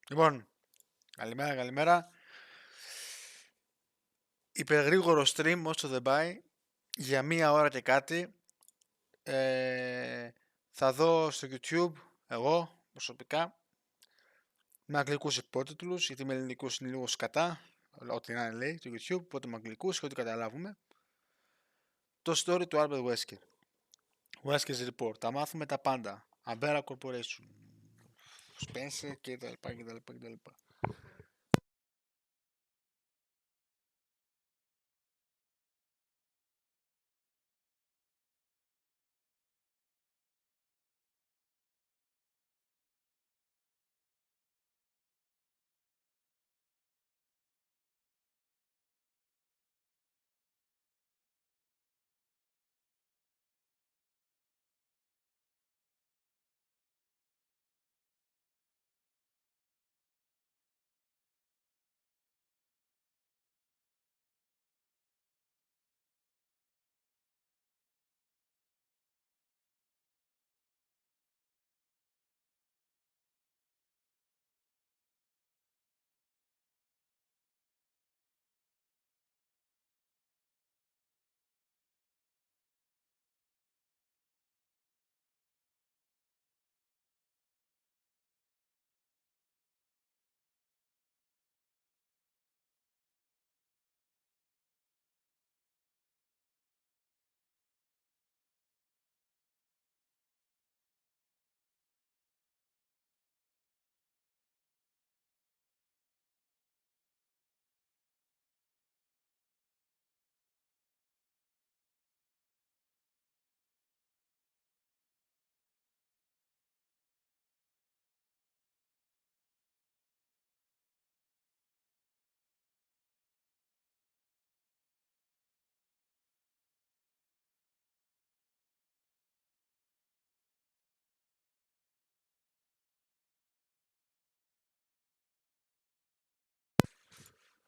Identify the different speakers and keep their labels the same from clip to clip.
Speaker 1: Λοιπόν, καλημέρα. Υπεργρήγορο stream όσο δεν πάει, για 1 ώρα και κάτι. Θα δω στο YouTube, εγώ προσωπικά, με αγγλικούς υπότιτλους, γιατί με ελληνικούς είναι λίγο σκατά, ό,τι να είναι λέει το YouTube, οπότε με αγγλικούς και ό,τι καταλάβουμε. Το story του Albert Wesker. Wesker's Report. Θα μάθουμε τα πάντα. Umbrella Corporation, Spencer κτλ.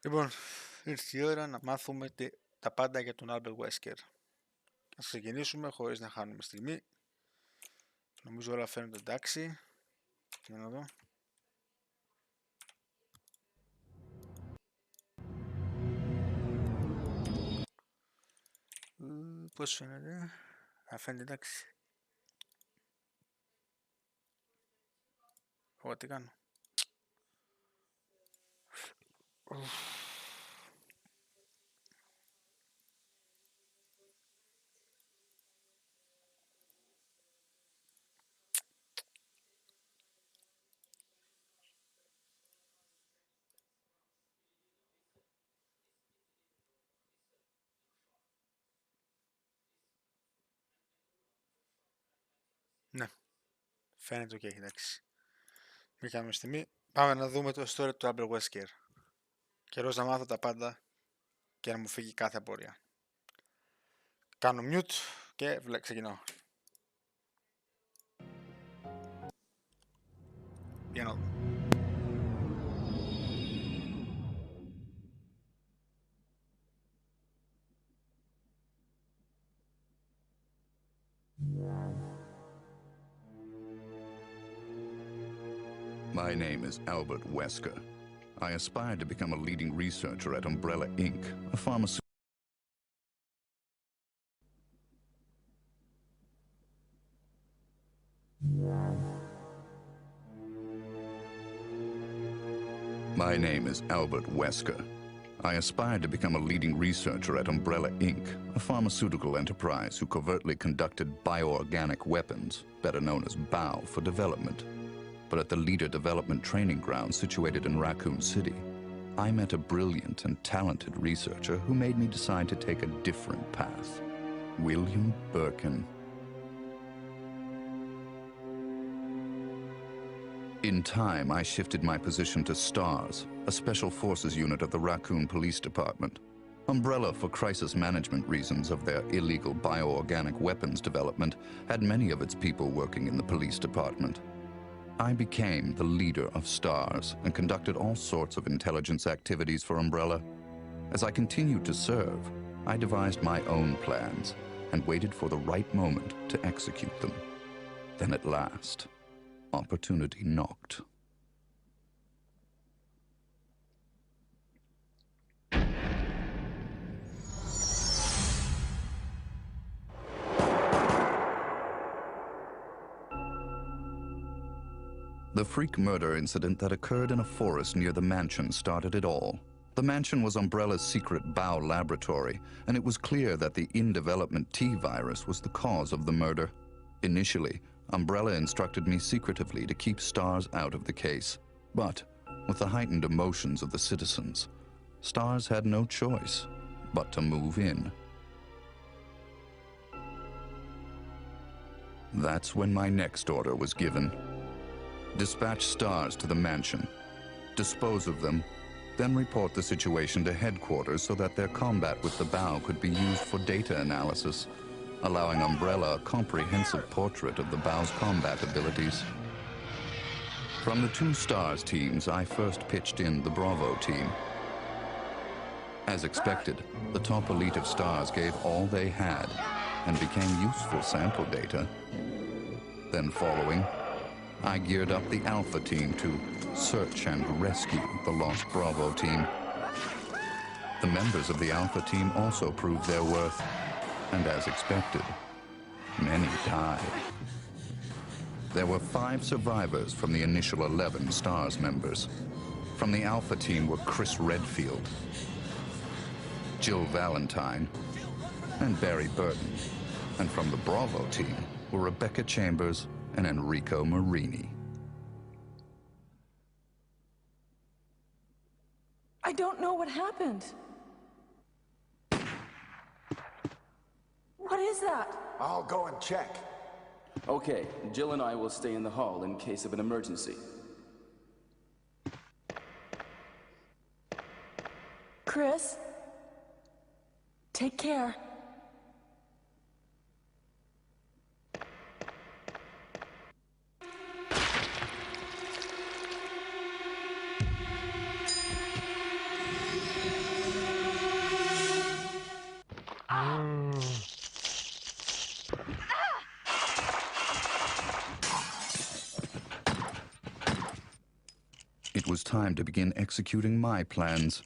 Speaker 1: Λοιπόν, ήρθε η ώρα να μάθουμε τα πάντα για τον Albert Wesker. Ας ξεκινήσουμε χωρίς να χάνουμε στιγμή. Νομίζω όλα φαίνονται εντάξει. Για να δω. Πώς φαίνεται? Φαίνεται εντάξει. Εγώ τι κάνω? Ναι, φαίνεται ok, εντάξει. Μπήκαμε μια στιγμή. Πάμε να δούμε το story του Albert Wesker. Καιρός να μάθω τα πάντα και να μου φύγει κάθε απορία. Κάνω mute και ξεκινώ. Για να δούμε.
Speaker 2: My name is Albert Wesker. I aspired to become a leading researcher at Umbrella Inc., a pharmaceutical... My name is Albert Wesker. I aspired to become a leading researcher at Umbrella Inc., a pharmaceutical enterprise who covertly conducted bioorganic weapons, better known as BOW, for development. But at the Leader Development Training Ground situated in Raccoon City, I met a brilliant and talented researcher who made me decide to take a different path. William Birkin. In time, I shifted my position to STARS, a special forces unit of the Raccoon Police Department. Umbrella, for crisis management reasons of their illegal bioorganic weapons development, had many of its people working in the police department. I became the leader of STARS and conducted all sorts of intelligence activities for Umbrella. As I continued to serve, I devised my own plans and waited for the right moment to execute them. Then at last, opportunity knocked. The freak murder incident that occurred in a forest near the mansion started it all. The mansion was Umbrella's secret BOW laboratory, and it was clear that the in-development T-virus was the cause of the murder. Initially, Umbrella instructed me secretively to keep STARS out of the case. But, with the heightened emotions of the citizens, STARS had no choice but to move in. That's when my next order was given. Dispatch STARS to the mansion, dispose of them, then report the situation to headquarters so that their combat with the BOW could be used for data analysis, allowing Umbrella a comprehensive portrait of the BOW's combat abilities. From the two STARS teams, I first pitched in the Bravo team. As expected, the top elite of STARS gave all they had and became useful sample data. Then following, I geared up the Alpha team to search and rescue the lost Bravo team. The members of the Alpha team also proved their worth, and as expected, many died. There were 5 survivors from the initial 11 STARS members. From the Alpha team were Chris Redfield, Jill Valentine, and Barry Burton. And from the Bravo team were Rebecca Chambers and Enrico Marini.
Speaker 3: I don't know what happened. What is that?
Speaker 4: I'll go and check.
Speaker 5: Okay, Jill and I will stay in the hall in case of an emergency.
Speaker 3: Chris? Take care.
Speaker 2: It was time to begin executing my plans.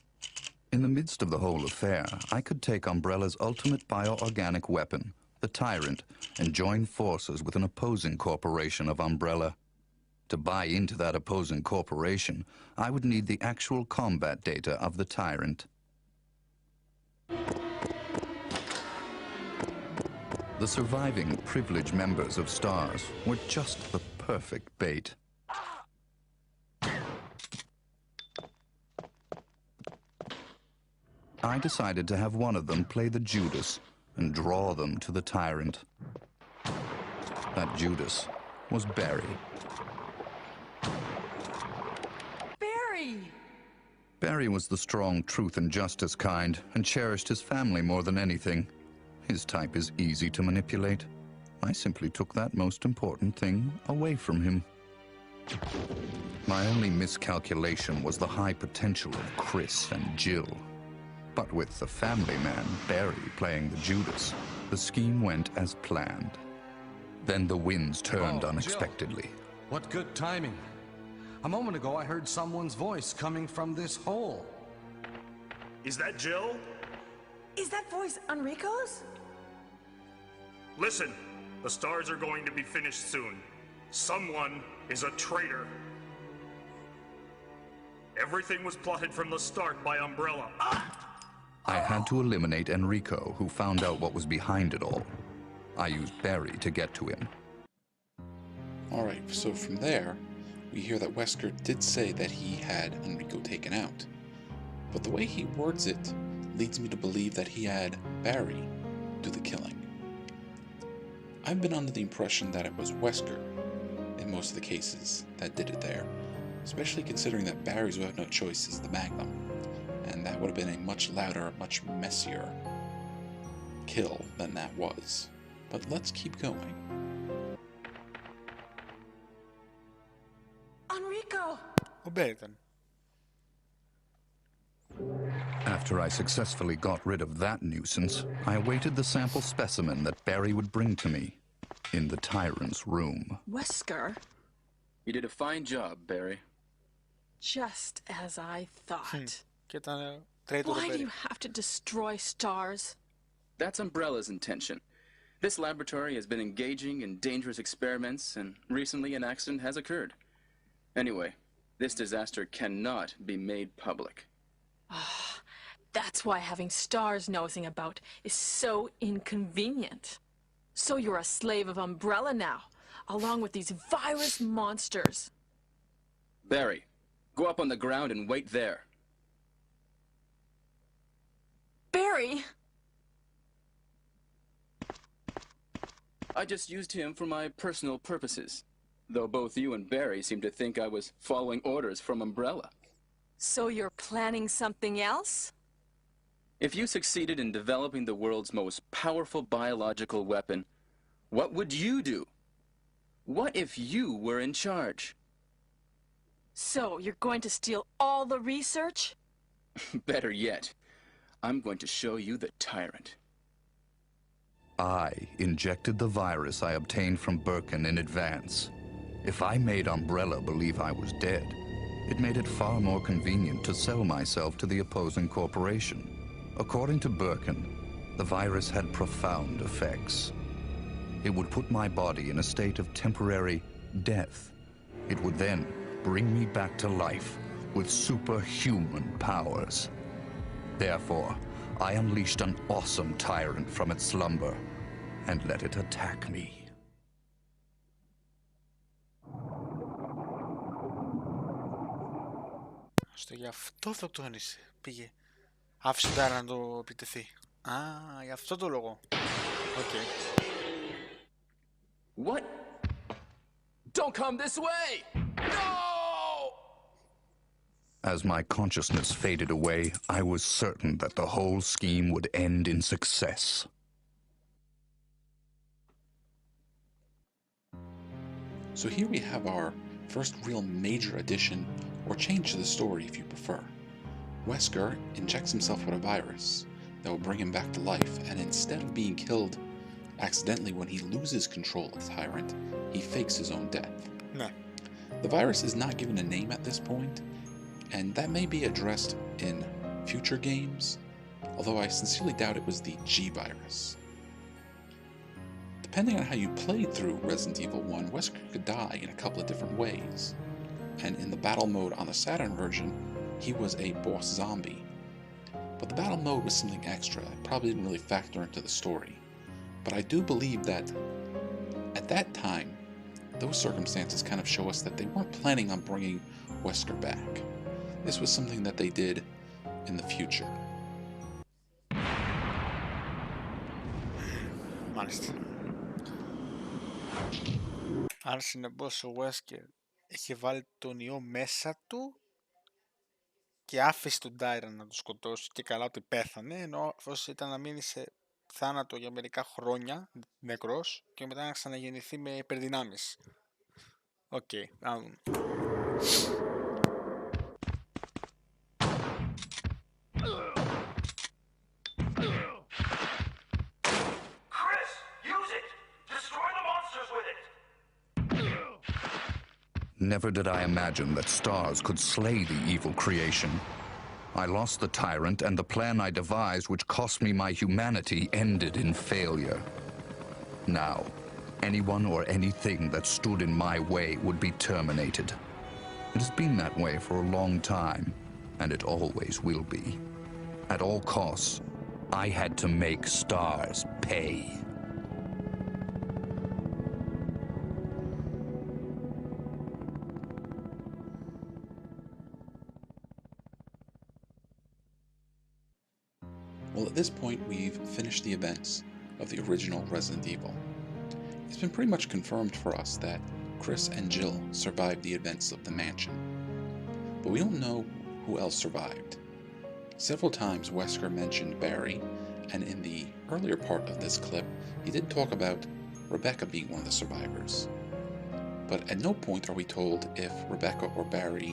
Speaker 2: In the midst of the whole affair, I could take Umbrella's ultimate bioorganic weapon, the Tyrant, and join forces with an opposing corporation of Umbrella. To buy into that opposing corporation, I would need the actual combat data of the Tyrant. The surviving privileged members of STARS were just the perfect bait. I decided to have one of them play the Judas and draw them to the Tyrant. That Judas was Barry.
Speaker 3: Barry!
Speaker 2: Barry was the strong truth and justice kind and cherished his family more than anything. His type is easy to manipulate. I simply took that most important thing away from him. My only miscalculation was the high potential of Chris and Jill. But with the family man, Barry, playing the Judas, the scheme went as planned. Then the winds turned unexpectedly.
Speaker 4: Jill. What good timing. A moment ago, I heard someone's voice coming from this hole.
Speaker 6: Is that Jill?
Speaker 3: Is that voice Enrico's?
Speaker 6: Listen, the stars are going to be finished soon. Someone is a traitor. Everything was plotted from the start by Umbrella.
Speaker 2: I had to eliminate Enrico, who found out what was behind it all. I used Barry to get to him.
Speaker 7: Alright, so from there, we hear that Wesker did say that he had Enrico taken out. But the way he words it leads me to believe that he had Barry do the killing. I've been under the impression that it was Wesker, in most of the cases, that did it there, especially considering that Barry's without no choice is the Magnum, and that would have been a much louder, much messier kill than that was. But let's keep going.
Speaker 3: Enrico!
Speaker 1: Ο Μπέρι ήταν.
Speaker 2: After I successfully got rid of that nuisance, I awaited the sample specimen that Barry would bring to me in the Tyrant's room.
Speaker 3: Wesker?
Speaker 5: You did a fine job, Barry.
Speaker 3: Just as I thought.
Speaker 1: Και ήταν τρίτο το
Speaker 3: Why do
Speaker 1: Μπέρι.
Speaker 3: you have to destroy stars?
Speaker 5: That's Umbrella's intention. This laboratory has been engaging in dangerous experiments, and recently an accident has occurred. Anyway, this disaster cannot be made public.
Speaker 3: That's why having stars nosing about is so inconvenient. So you're a slave of Umbrella now, along with these virus monsters.
Speaker 5: Barry, go up on the ground and wait there.
Speaker 3: Barry!
Speaker 5: I just used him for my personal purposes, though both you and Barry seem to think I was following orders from Umbrella.
Speaker 3: So you're planning something else?
Speaker 5: If you succeeded in developing the world's most powerful biological weapon, what would you do? What if you were in charge?
Speaker 3: So you're going to steal all the research?
Speaker 5: Better yet, I'm going to show you the Tyrant.
Speaker 2: I injected the virus I obtained from Birkin in advance. If I made Umbrella believe I was dead, it made it far more convenient to sell myself to the opposing corporation. According to Birkin, the virus had profound effects. It would put my body in a state of temporary death. It would then bring me back to life with superhuman powers. Therefore, I unleashed an awesome tyrant from its slumber and let it attack me.
Speaker 1: Στο γι' αυτό αυτοκτόνησε. Πήγε. Άφησε τον Τάρα να το επιτεθεί. Α, γι' αυτό το λόγο. Οκ.
Speaker 5: What? Don't come this way! No!
Speaker 2: As my consciousness faded away, I was certain that the whole scheme would end in success.
Speaker 7: So here we have our first real major addition, or change to the story if you prefer. Wesker injects himself with a virus that will bring him back to life, and instead of being killed accidentally when he loses control of the Tyrant, he fakes his own death.
Speaker 1: Ναι.
Speaker 7: The virus is not given a name at this point, and that may be addressed in future games, although I sincerely doubt it was the G virus. Depending on how you played through Resident Evil 1, Wesker could die in a couple of different ways, and in the battle mode on the Saturn version, he was a boss zombie. But the battle mode was something extra, it probably didn't really factor into the story. But I do believe that at that time, those circumstances kind of show us that they weren't planning on bringing Wesker back. This was something that they did in the future.
Speaker 1: Μάλιστα. Αν συνεπώς ο Wesker είχε βάλει τον ιό μέσα του και άφησε τον Tyrant να το σκοτώσει και καλά ότι πέθανε, ενώ αυτός ήταν να μείνει σε θάνατο για μερικά χρόνια, νεκρός, και μετά να ξαναγεννηθεί με υπερδυνάμεις. Οκ, να δούμε.
Speaker 2: Never did I imagine that stars could slay the evil creation. I lost the tyrant, and the plan I devised, which cost me my humanity, ended in failure. Now, anyone or anything that stood in my way would be terminated. It has been that way for a long time, and it always will be. At all costs, I had to make stars pay.
Speaker 7: Well, at this point, we've finished the events of the original Resident Evil. It's been pretty much confirmed for us that Chris and Jill survived the events of the mansion. But we don't know who else survived. Several times Wesker mentioned Barry, and in the earlier part of this clip, he did talk about Rebecca being one of the survivors. But at no point are we told if Rebecca or Barry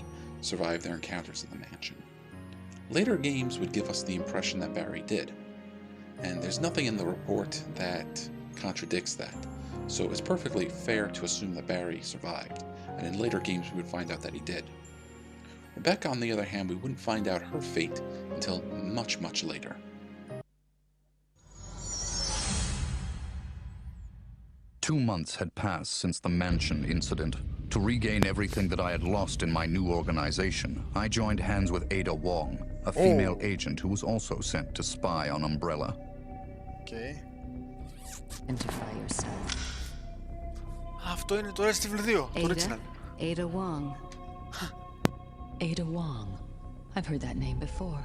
Speaker 7: survived their encounters in the mansion. Later games would give us the impression that Barry did, and there's nothing in the report that contradicts that, so it's perfectly fair to assume that Barry survived, and in later games we would find out that he did. Rebecca, on the other hand, we wouldn't find out her fate until much, much later.
Speaker 2: Two months had passed since the mansion incident. To regain everything that I had lost in my new organization, I joined hands with Ada Wong, a female agent who was also sent to spy on Umbrella.
Speaker 1: Okay.
Speaker 8: Identify yourself.
Speaker 1: Αυτό είναι το Resident Evil 2, το original.
Speaker 8: Ada Wong. Ada Wong. I've heard that name before.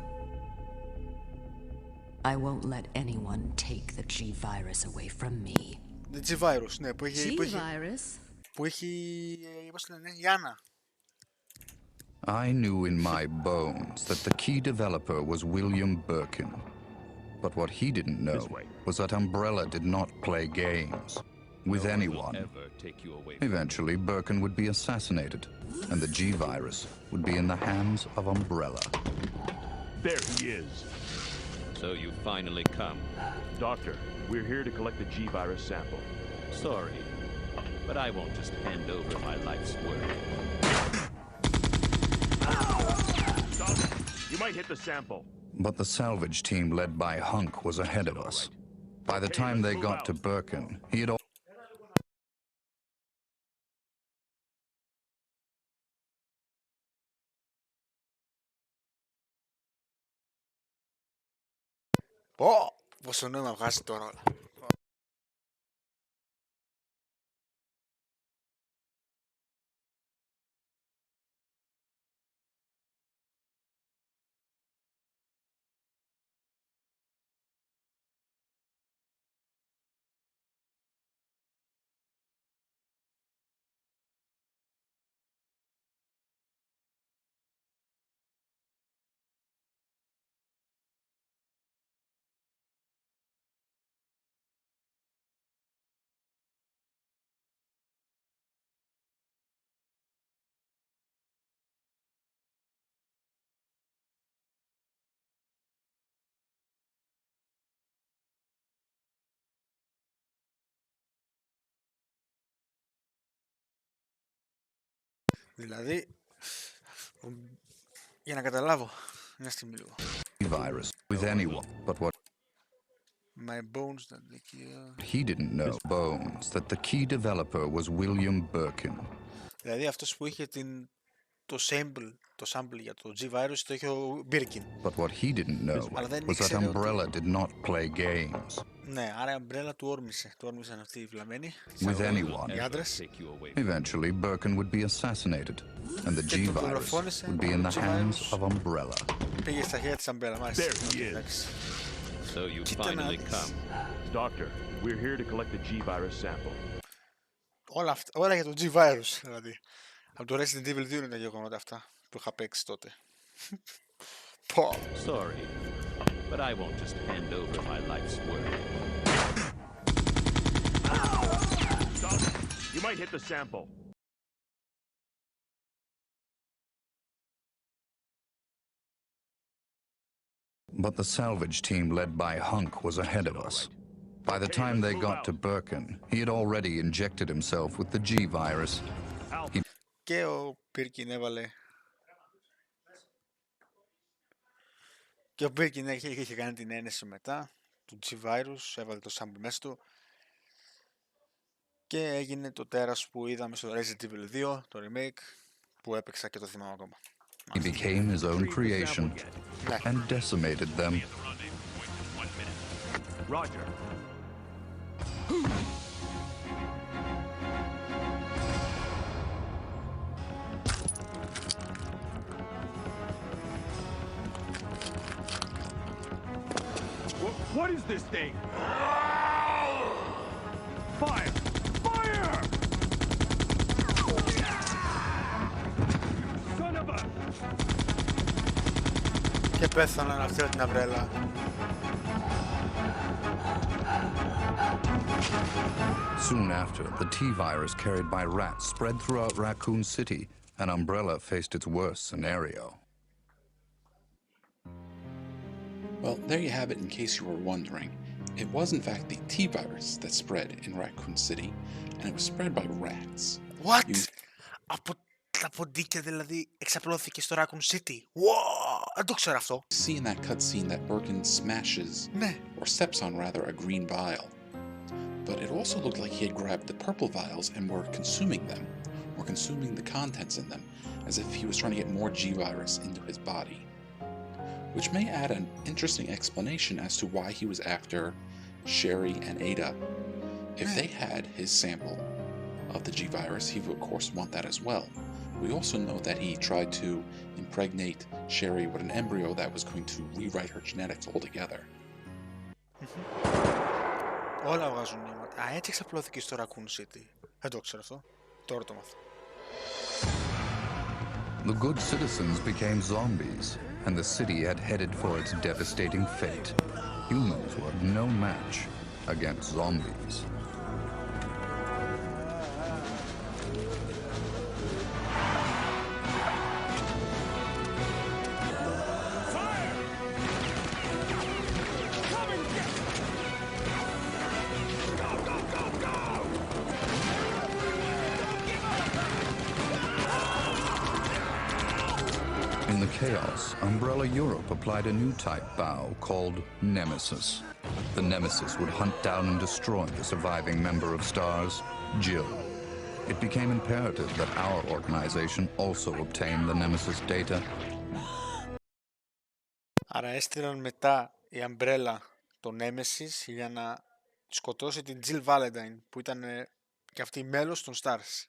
Speaker 8: I won't let anyone take the G-Virus away from me.
Speaker 1: The G-Virus, ναι, που έχει...
Speaker 8: G-Virus?
Speaker 1: Που έχει... πώς λένε, η Άννα.
Speaker 2: I knew in my bones that the key developer was William Birkin. But what he didn't know was that Umbrella did not play games with anyone. Eventually, Birkin would be assassinated, and the G-Virus would be in the hands of Umbrella.
Speaker 9: There he is.
Speaker 10: So you finally come.
Speaker 9: Doctor, we're here to collect the G-Virus sample.
Speaker 10: Sorry, but I won't just hand over my life's work.
Speaker 9: Stop it! You might hit the sample.
Speaker 2: But the salvage team led by Hunk was ahead of us. By the time they got to Birkin, he had
Speaker 1: πόσο νόημα βγάζει τώρα όλα. Δηλαδή, για να καταλάβω, μια στιγμή λίγο.
Speaker 2: Virus with anyone, but what
Speaker 1: My bones that the key...
Speaker 2: he didn't know bones that the key developer was William Birkin.
Speaker 1: Δηλαδή αυτός που είχε το sample για το G-Virus το είχε ο Birkin.
Speaker 2: But what he didn't know was that Umbrella did not play games.
Speaker 1: Ναι, άρα η Umbrella του όρμησαν αυτοί οι βλαμμένοι.
Speaker 2: With anyone.
Speaker 1: Οι άντρες.
Speaker 2: Eventually, Birkin would be assassinated, and the G-Virus would be in the hands of Umbrella.
Speaker 1: Πήγε στα χέρια της Umbrella, μάλιστα.
Speaker 9: There he is.
Speaker 10: So you finally come.
Speaker 9: Doctor, we're here to collect the G-Virus sample.
Speaker 1: όλα για το G-Virus, δηλαδή. Από το Resident Evil 2 είναι τα γεγονότα αυτά που είχα παίξει τότε.
Speaker 10: Sorry, but I won't just hand over my life's work.
Speaker 9: Stop. You might hit the sample.
Speaker 2: But the salvage team led by Hunk was ahead of us. By the time they got to Birkin, he had already injected himself with the G-Virus.
Speaker 1: Και ο Birkin έβαλε... Και ο Birkin είχε κάνει την ένεση μετά του G-Virus, έβαλε το sample μέσα του και έγινε το τέρας που είδαμε στο Resident Evil 2, το remake, που έπαιξα και το θυμάμαι ακόμα.
Speaker 2: He became his own creation and decimated them.
Speaker 9: Roger. What is this thing? Fire! Fire! Son of a...
Speaker 1: Και πέθανα να φέρω την αμπρέλα.
Speaker 2: Soon after, the T-Virus carried by rats spread throughout Raccoon City, and Umbrella faced its worst scenario.
Speaker 7: Well, there you have it in case you were wondering. It was in fact the T-Virus that spread in Raccoon City, and it was spread by rats.
Speaker 1: What? Από τα ποντίκια δηλαδή εξαπλώθηκε στο Raccoon City. Wow! Δεν το ξέρω αυτό.
Speaker 7: See in that cutscene that Birkin smashes, or steps on rather, a green vial. But it also looked like he had grabbed the purple vials and were consuming them, or consuming the contents in them, as if he was trying to get more G-Virus into his body. Which may add an interesting explanation as to why he was after Sherry and Ada. If they had his sample of the G-Virus, he would of course want that as well. We also know that he tried to impregnate Sherry with an embryo that was going to rewrite her genetics altogether.
Speaker 1: Όλα βγάζουν νόηματα. Α, έτσι εξαπλώθηκε στο Raccoon City. Δεν το ξέρω αυτό. Τώρα το μάθω.
Speaker 2: The good citizens became zombies, and the city had headed for its devastating fate. Humans were no match against zombies. In the chaos, Umbrella Europe applied a new type bow called Nemesis. The Nemesis would hunt down and destroy the surviving member of STARS, Jill. It became imperative that our organization also obtain the Nemesis data.
Speaker 1: Άρα έστειλαν μετά η Umbrella το Nemesis για να σκοτώσει την Jill Valentine που ήταν και αυτή μέλος των STARS.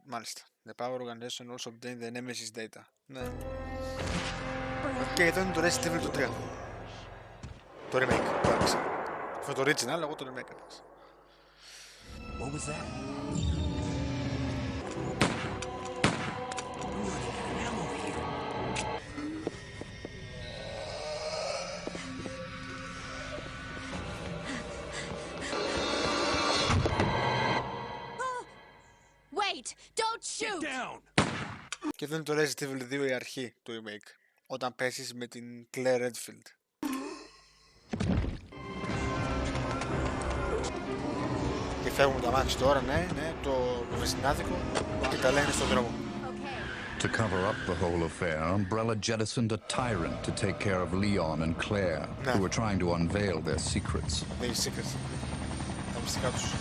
Speaker 1: Μάλιστα. The Power Organization also obtained the Nemesis data. Ναι. Και εδώ είναι το Resident Evil το 3. Το remake που έπαιξα. Αυτό το original, εγώ το remake έπαιξα.
Speaker 11: What was that?
Speaker 12: Wait! Don't shoot!
Speaker 1: Και εδώ είναι το Resident Evil 2 η αρχή του remake. Όταν πέσεις με την Claire Redfield. Και φεύγουμε τα μάξι τώρα, ναι, το βεζινάδικο και τα λένε στον δρόμο.
Speaker 2: To cover up the whole affair, Umbrella jettisoned a tyrant to take care of Leon and Claire, who were trying to unveil their secrets.
Speaker 1: Their secrets. Τα μυστικά τους.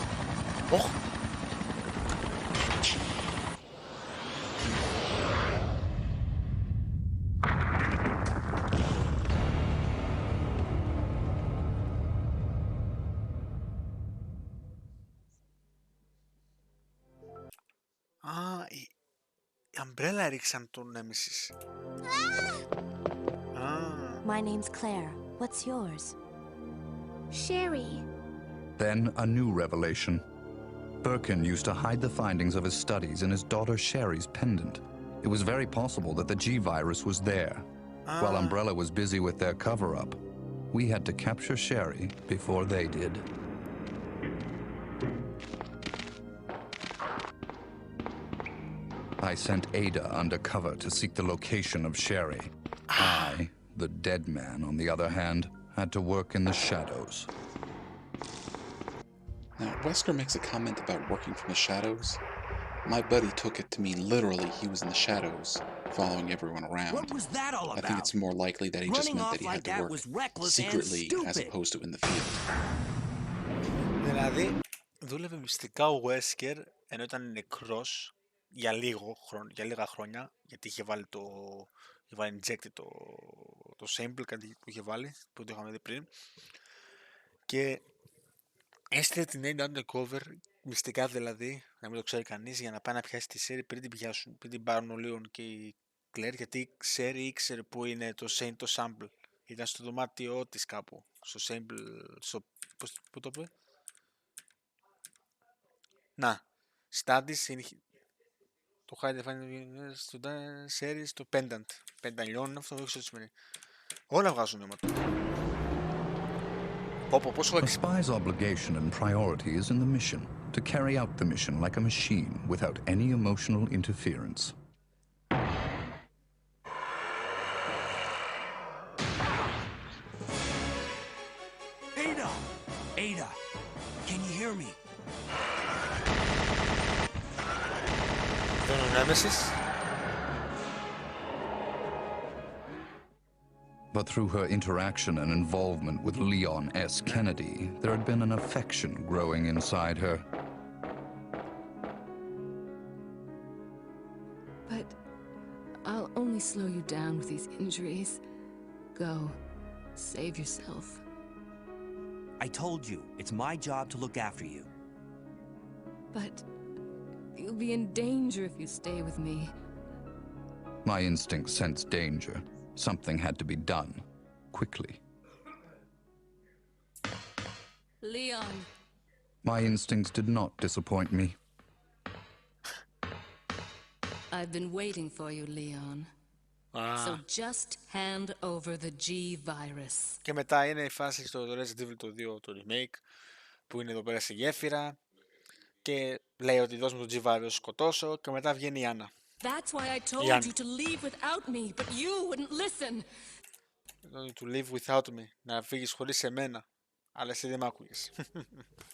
Speaker 1: Umbrella έριξαν τον Nemesis.
Speaker 12: My name's Claire. What's yours? Sherry.
Speaker 2: Then a new revelation. Birkin used to hide the findings of his studies in his daughter Sherry's pendant. It was very possible that the G-virus was there. While Umbrella was busy with their cover-up, we had to capture Sherry before they did. I sent Ada undercover to seek the location of Sherry. I, the dead man, on the other hand, had to work in the shadows.
Speaker 7: Now, Wesker makes a comment about working from the shadows. My buddy took it to mean literally he was in the shadows, following everyone around.
Speaker 11: What was that all about?
Speaker 7: I think it's more likely that he just meant that he had to work secretly as opposed to in the field.
Speaker 1: Δηλαδή, δούλευε μυστικά ο Wesker ενώ ήταν νεκρός για λίγα χρόνια, γιατί είχε βάλει injected το sample, κάτι που είχε βάλει, που το είχαμε δει πριν, και έστειλε την Ada undercover, μυστικά δηλαδή, να μην το ξέρει κανείς, για να πάει να πιάσει τη Sherry πριν την πιάσουν, πριν την πάρουν ο Leon και η Claire, γιατί η Sherry ήξερε που είναι το sample. Ήταν στο δωμάτιό της κάπου, στο sample, πού το είπε? Να, studies, το hide find στο Sherry, στο pendant. Πενταλιόν, αυτό δεν ξέρω τι σημαίνει. Όλα βγάζουν νόματα.
Speaker 2: A spy's obligation and priority is in the mission, to carry out the mission like a machine without any emotional interference.
Speaker 11: Ada! Ada! Can you hear me?
Speaker 1: Nemesis?
Speaker 2: But through her interaction and involvement with Leon S. Kennedy, there had been an affection growing inside her.
Speaker 8: But I'll only slow you down with these injuries. Go. Save yourself.
Speaker 11: I told you, it's my job to look after you.
Speaker 8: But you'll be in danger if you stay with me.
Speaker 2: My instincts sensed danger. Something had to be done, quickly.
Speaker 8: Leon.
Speaker 2: My instincts did not disappoint me.
Speaker 8: I've been waiting for you, Leon. So just hand over the G-virus.
Speaker 1: Και μετά είναι η φάση στο Resident Evil το 2, το remake, που είναι εδώ πέρα στη γέφυρα και λέει ότι δώσ' μου το G-virus σκοτώσω, και μετά βγαίνει η Άννα.
Speaker 8: That's why I told you to leave without me, but you wouldn't listen.
Speaker 1: To leave without me, να φύγεις χωρίς εμένα, αλλά εσύ δεν μ' άκουγες.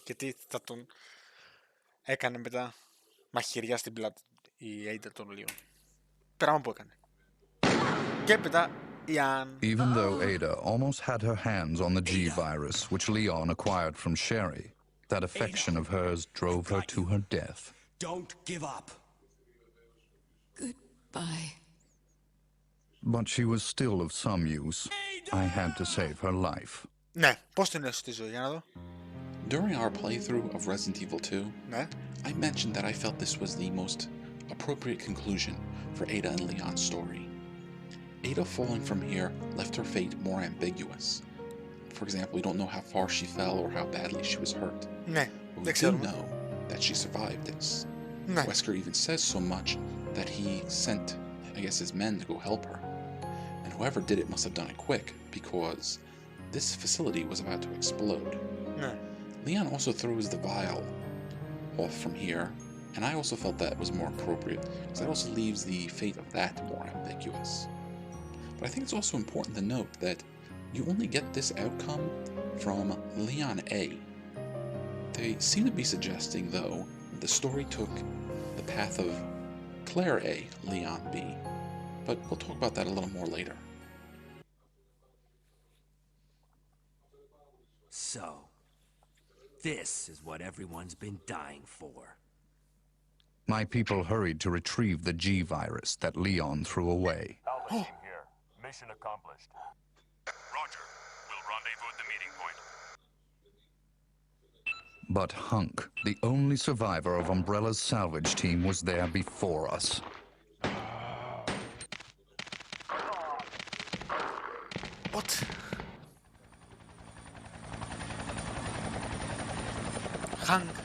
Speaker 1: Και τι θα τον έκανε μετά? Μαχαιριά στην πλάτη η Ada των Leon. Πράγμα που έκανε. Και μετά η Ann.
Speaker 2: Even though Ada almost had her hands on the G-virus, which Leon acquired from Sherry, that affection of hers drove her to her death.
Speaker 11: Don't give up.
Speaker 8: Goodbye.
Speaker 2: But she was still of some use. I had to save her life.
Speaker 1: Ναι, πώς την έσω στη ζωή, για να δω.
Speaker 7: During our playthrough of Resident Evil 2,
Speaker 1: ναι,
Speaker 7: I mentioned that I felt this was the most appropriate conclusion for Ada and Leon's story. Ada falling from here left her fate more ambiguous. For example, we don't know how far she fell or how badly she was hurt.
Speaker 1: Ναι,
Speaker 7: but we do know that she survived this.
Speaker 1: Ναι.
Speaker 7: Wesker even says so much that he sent, I guess, his men to go help her. And whoever did it must have done it quick, because this facility was about to explode.
Speaker 1: Ναι.
Speaker 7: Leon also throws the vial off from here, and I also felt that was more appropriate, because that also leaves the fate of that more ambiguous. But I think it's also important to note that you only get this outcome from Leon A. They seem to be suggesting, though, that the story took the path of Claire A, Leon B. But we'll talk about that a little more later.
Speaker 11: So, this is what everyone's been dying for.
Speaker 2: My people hurried to retrieve the G-virus that Leon threw away.
Speaker 9: Alpha team here. Mission accomplished. Roger. We'll rendezvous at the meeting point.
Speaker 2: But Hunk, the only survivor of Umbrella's salvage team, was there before us.
Speaker 1: What? Hunk.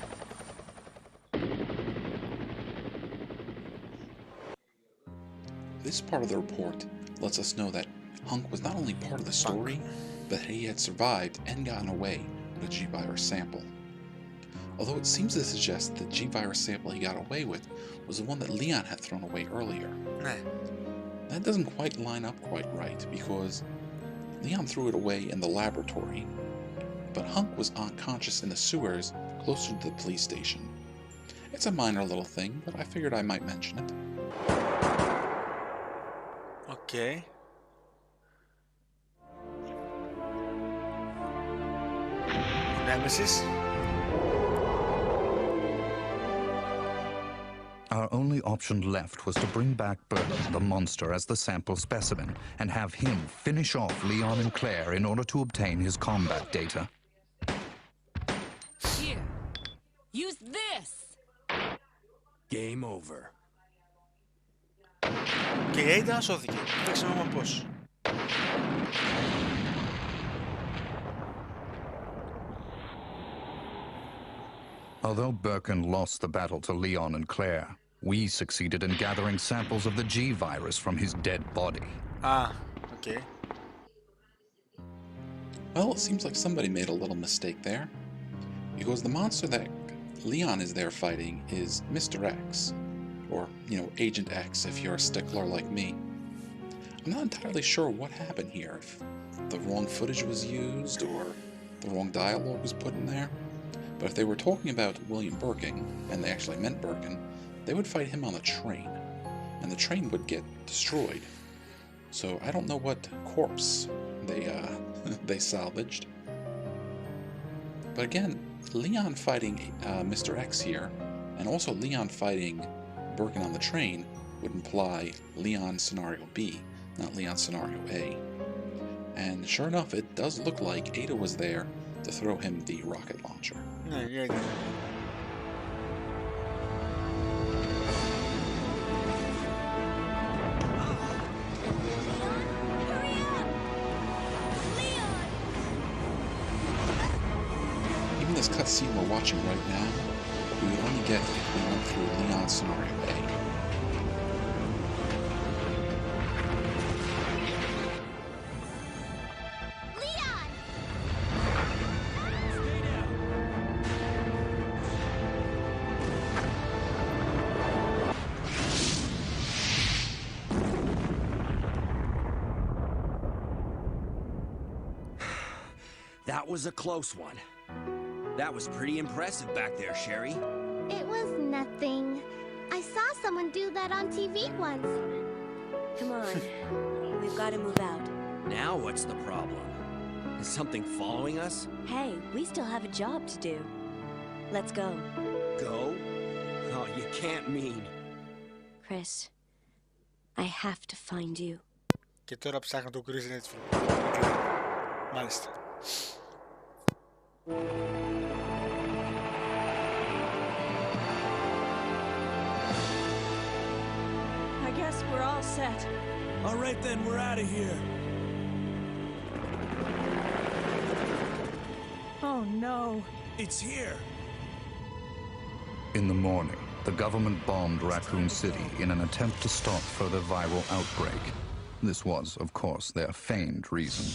Speaker 7: this part of the report lets us know that Hunk was not only part of the story, but he had survived and gotten away with a G-Virus sample. Although it seems to suggest that the G-Virus sample he got away with was the one that Leon had thrown away earlier. That doesn't quite line up quite right, because Leon threw it away in the laboratory, but Hunk was unconscious in the sewers closer to the police station. It's a minor little thing, but I figured I might mention it.
Speaker 1: Okay. Nemesis.
Speaker 2: Our only option left was to bring back Berlin, the monster, as the sample specimen, and have him finish off Leon and Claire in order to obtain his combat data.
Speaker 8: Here, use this!
Speaker 11: Game over.
Speaker 1: Και η Ada σώθηκε. Δεν ξέρω πώς.
Speaker 2: Although Birkin lost the battle to Leon and Claire, we succeeded in gathering samples of the G-Virus from his dead body.
Speaker 1: Ah, okay.
Speaker 7: Well, it seems like somebody made a little mistake there, because the monster that Leon is there fighting is Mr. X, or, Agent X if you're a stickler like me. I'm not entirely sure what happened here, if the wrong footage was used or the wrong dialogue was put in there. But if they were talking about William Birkin, and they actually meant Birkin, they would fight him on a train, and the train would get destroyed. So I don't know what corpse they salvaged. But again, Leon fighting Mr. X here, and also Leon fighting Birkin on the train, would imply Leon Scenario B, not Leon Scenario A. And sure enough, it does look like Ada was there to throw him the rocket launcher.
Speaker 1: Yeah.
Speaker 7: Even this cutscene we're watching right now, we would only get if we went through Leon Scenario A.
Speaker 11: That was a close one. That was pretty impressive back there, Sherry.
Speaker 13: It was nothing. I saw someone do that on TV once.
Speaker 12: Come on. We've got to move out.
Speaker 11: Now what's the problem? Is something following us?
Speaker 12: Hey, we still have a job to do. Let's go.
Speaker 11: Go? Oh, you can't mean...
Speaker 12: Chris, I have to find you.
Speaker 1: Και τώρα ψάχνω το Chris Redfield. Μάλιστα.
Speaker 14: I guess we're all set.
Speaker 15: All right then, we're out of here.
Speaker 14: Oh no.
Speaker 15: It's here.
Speaker 2: In the morning, the government bombed Raccoon City in an attempt to stop further viral outbreak. This was, of course, their feigned reason.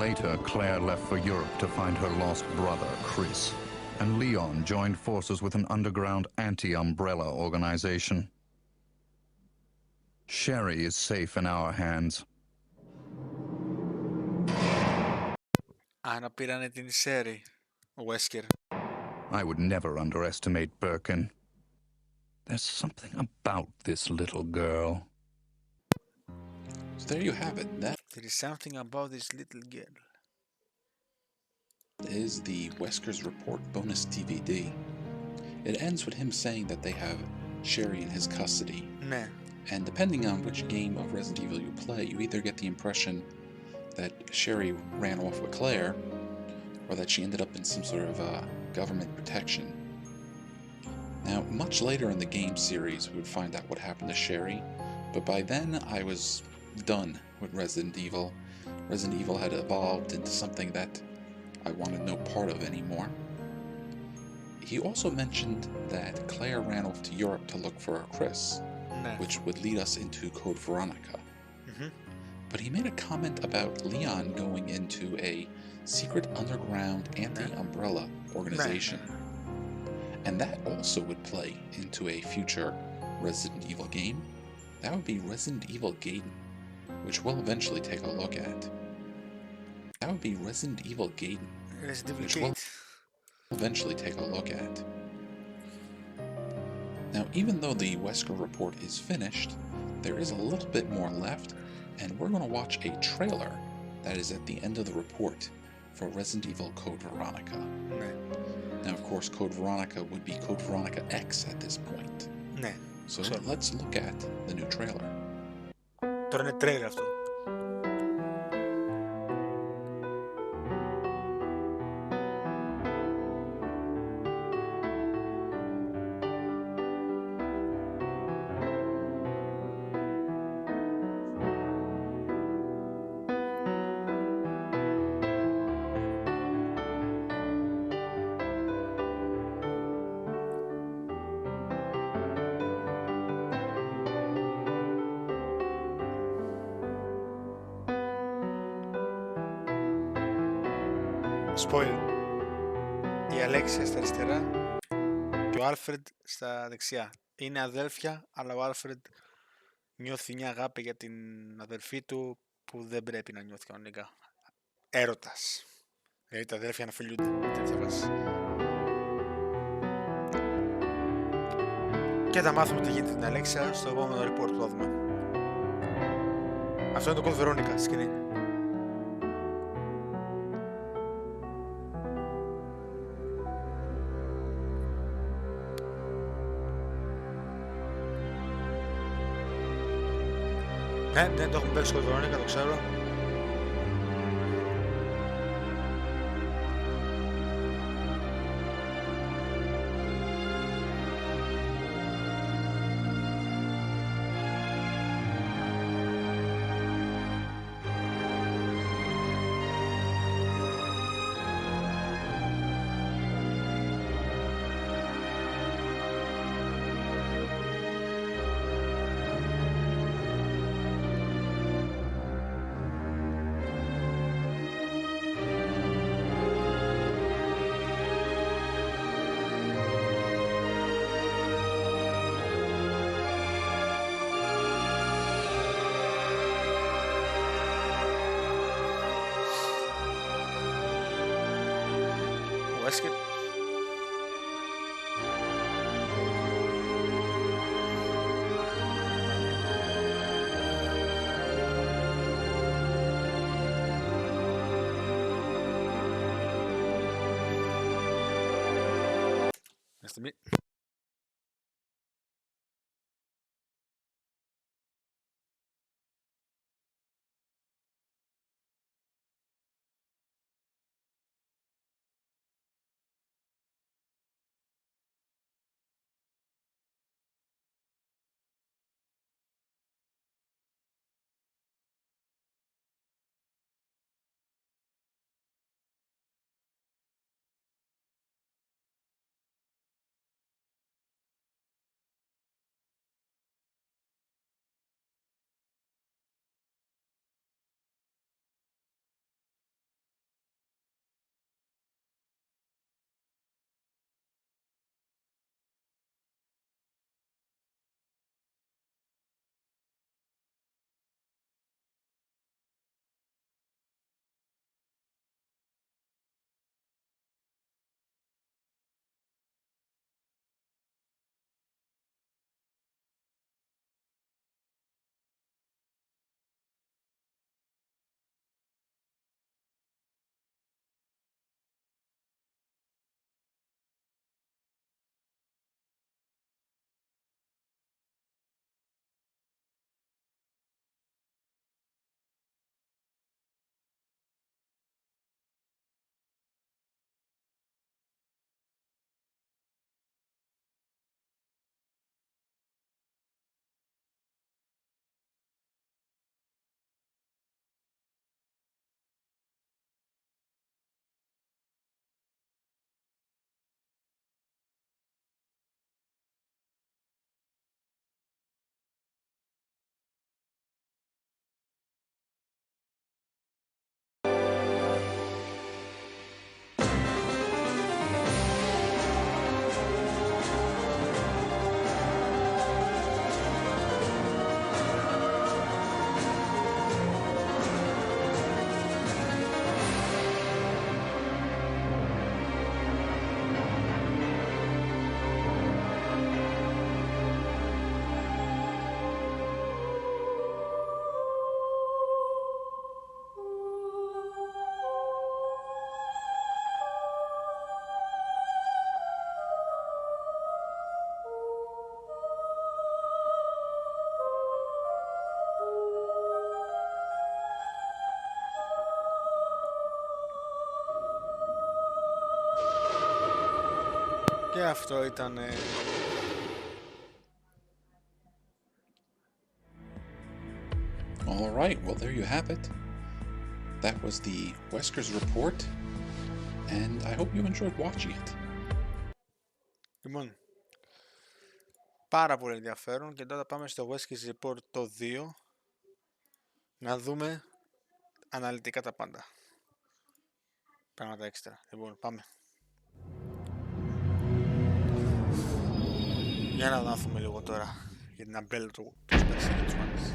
Speaker 2: Later, Claire left for Europe to find her lost brother, Chris, and Leon joined forces with an underground anti-Umbrella organization. Sherry is safe in our hands.
Speaker 1: Άρα πήρανε την Sherry, ο Wesker.
Speaker 2: I would never underestimate Birkin. There's something about this little girl.
Speaker 7: So there you have it. That
Speaker 1: There is something about this little girl.
Speaker 7: is the Wesker's Report bonus DVD. It ends with him saying that they have Sherry in his custody.
Speaker 1: Ναι.
Speaker 7: And depending on which game of Resident Evil you play, you either get the impression that Sherry ran off with Claire, or that she ended up in some sort of government protection. Now, much later in the game series, we would find out what happened to Sherry, but by then I was done with Resident Evil. Resident Evil had evolved into something that I wanted no part of anymore. He also mentioned that Claire ran off to Europe to look for Chris, which would lead us into Code Veronica. But he made a comment about Leon going into a secret underground anti-Umbrella organization. And that also would play into a future Resident Evil game. That would be Resident Evil Gaiden, which we'll eventually take a look at. That would be Resident Evil Gaiden, which we'll eventually take a look at. Now, even though the Wesker report is finished, there is a little bit more left, and we're going to watch a trailer that is at the end of the report for Resident Evil Code Veronica. Now, of course, Code Veronica would be Code Veronica X at this point. So let's look at the new trailer.
Speaker 1: Τώρα είναι trailer αυτό. Spoiler. Η Αλέξια στα αριστερά και ο Άλφρεντ στα δεξιά. Είναι αδέλφια, αλλά ο Άλφρεντ νιώθει μια αγάπη για την αδελφή του που δεν πρέπει να νιώθει κανονικά. Έρωτας. Δηλαδή τα αδέλφια να φιλούνται. Τέτοια βάση. Και θα μάθουμε τι γίνεται στην Αλέξια στο επόμενο report που θα δούμε. Αυτό είναι το Code Veronica στη σκηνή. Ναι, το έχουμε παίξει Code Veronica, το ξέρω. Wesker. Nice to meet. Και αυτό ήταν...
Speaker 7: All right, well, there you have it. That was the Wesker's report, and I hope you enjoyed watching it.
Speaker 1: Λοιπόν, πάρα πολύ ενδιαφέρον και τώρα πάμε στο Wesker's Report το 2 να δούμε αναλυτικά τα πάντα. Πράγματα έξτρα. Λοιπόν, πάμε. Για να μάθουμε λίγο τώρα για την αμπέλα του Σπένσερ και τους πάντες.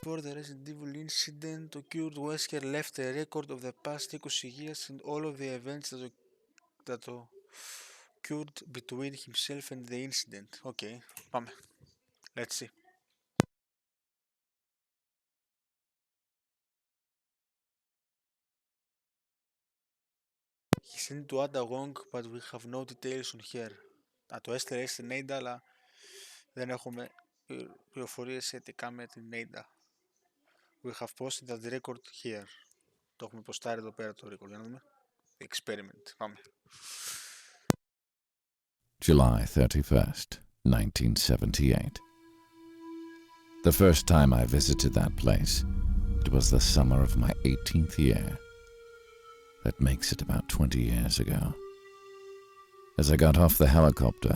Speaker 1: For the Resident Evil incident occurred, Wesker left a record of the past 20 years and all of the events that occurred between himself and the incident. Okay, πάμε. Let's see. He sent to Ada Wong, but we have no details on her. Το έστειλε στην Ada, αλλά δεν έχουμε πληροφορίες σχετικά με την Ada. We have posted the record here. Το έχουμε ποστάρει εδώ πέρα το record. Για να δούμε. The experiment. Πάμε.
Speaker 16: July 31st, 1978. The first time I visited that place, it was the summer of my 18th year. That makes it about 20 years ago. As I got off the helicopter,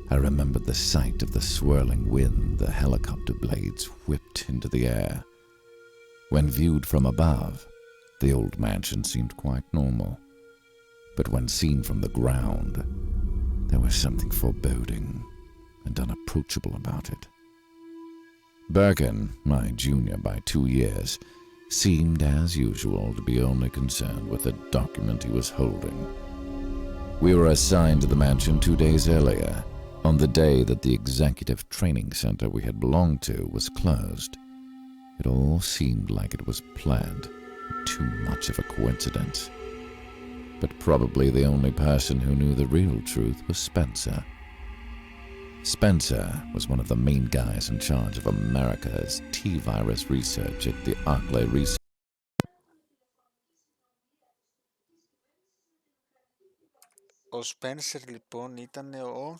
Speaker 16: I remembered the sight of the swirling wind the helicopter blades whipped into the air. When viewed from above, the old mansion seemed quite normal. But when seen from the ground, there was something foreboding and unapproachable about it. Birkin, my junior by 2 years, seemed as usual to be only concerned with the document he was holding. We were assigned to the mansion 2 days earlier, on the day that the executive training center we had belonged to was closed. It all seemed like it was planned, too much of a coincidence. But probably the only person who knew the real truth was Spencer. Spencer was one of the main guys in charge of America's T-virus research at the Arklay Research.
Speaker 1: Ο Spencer λοιπόν ήταν ο...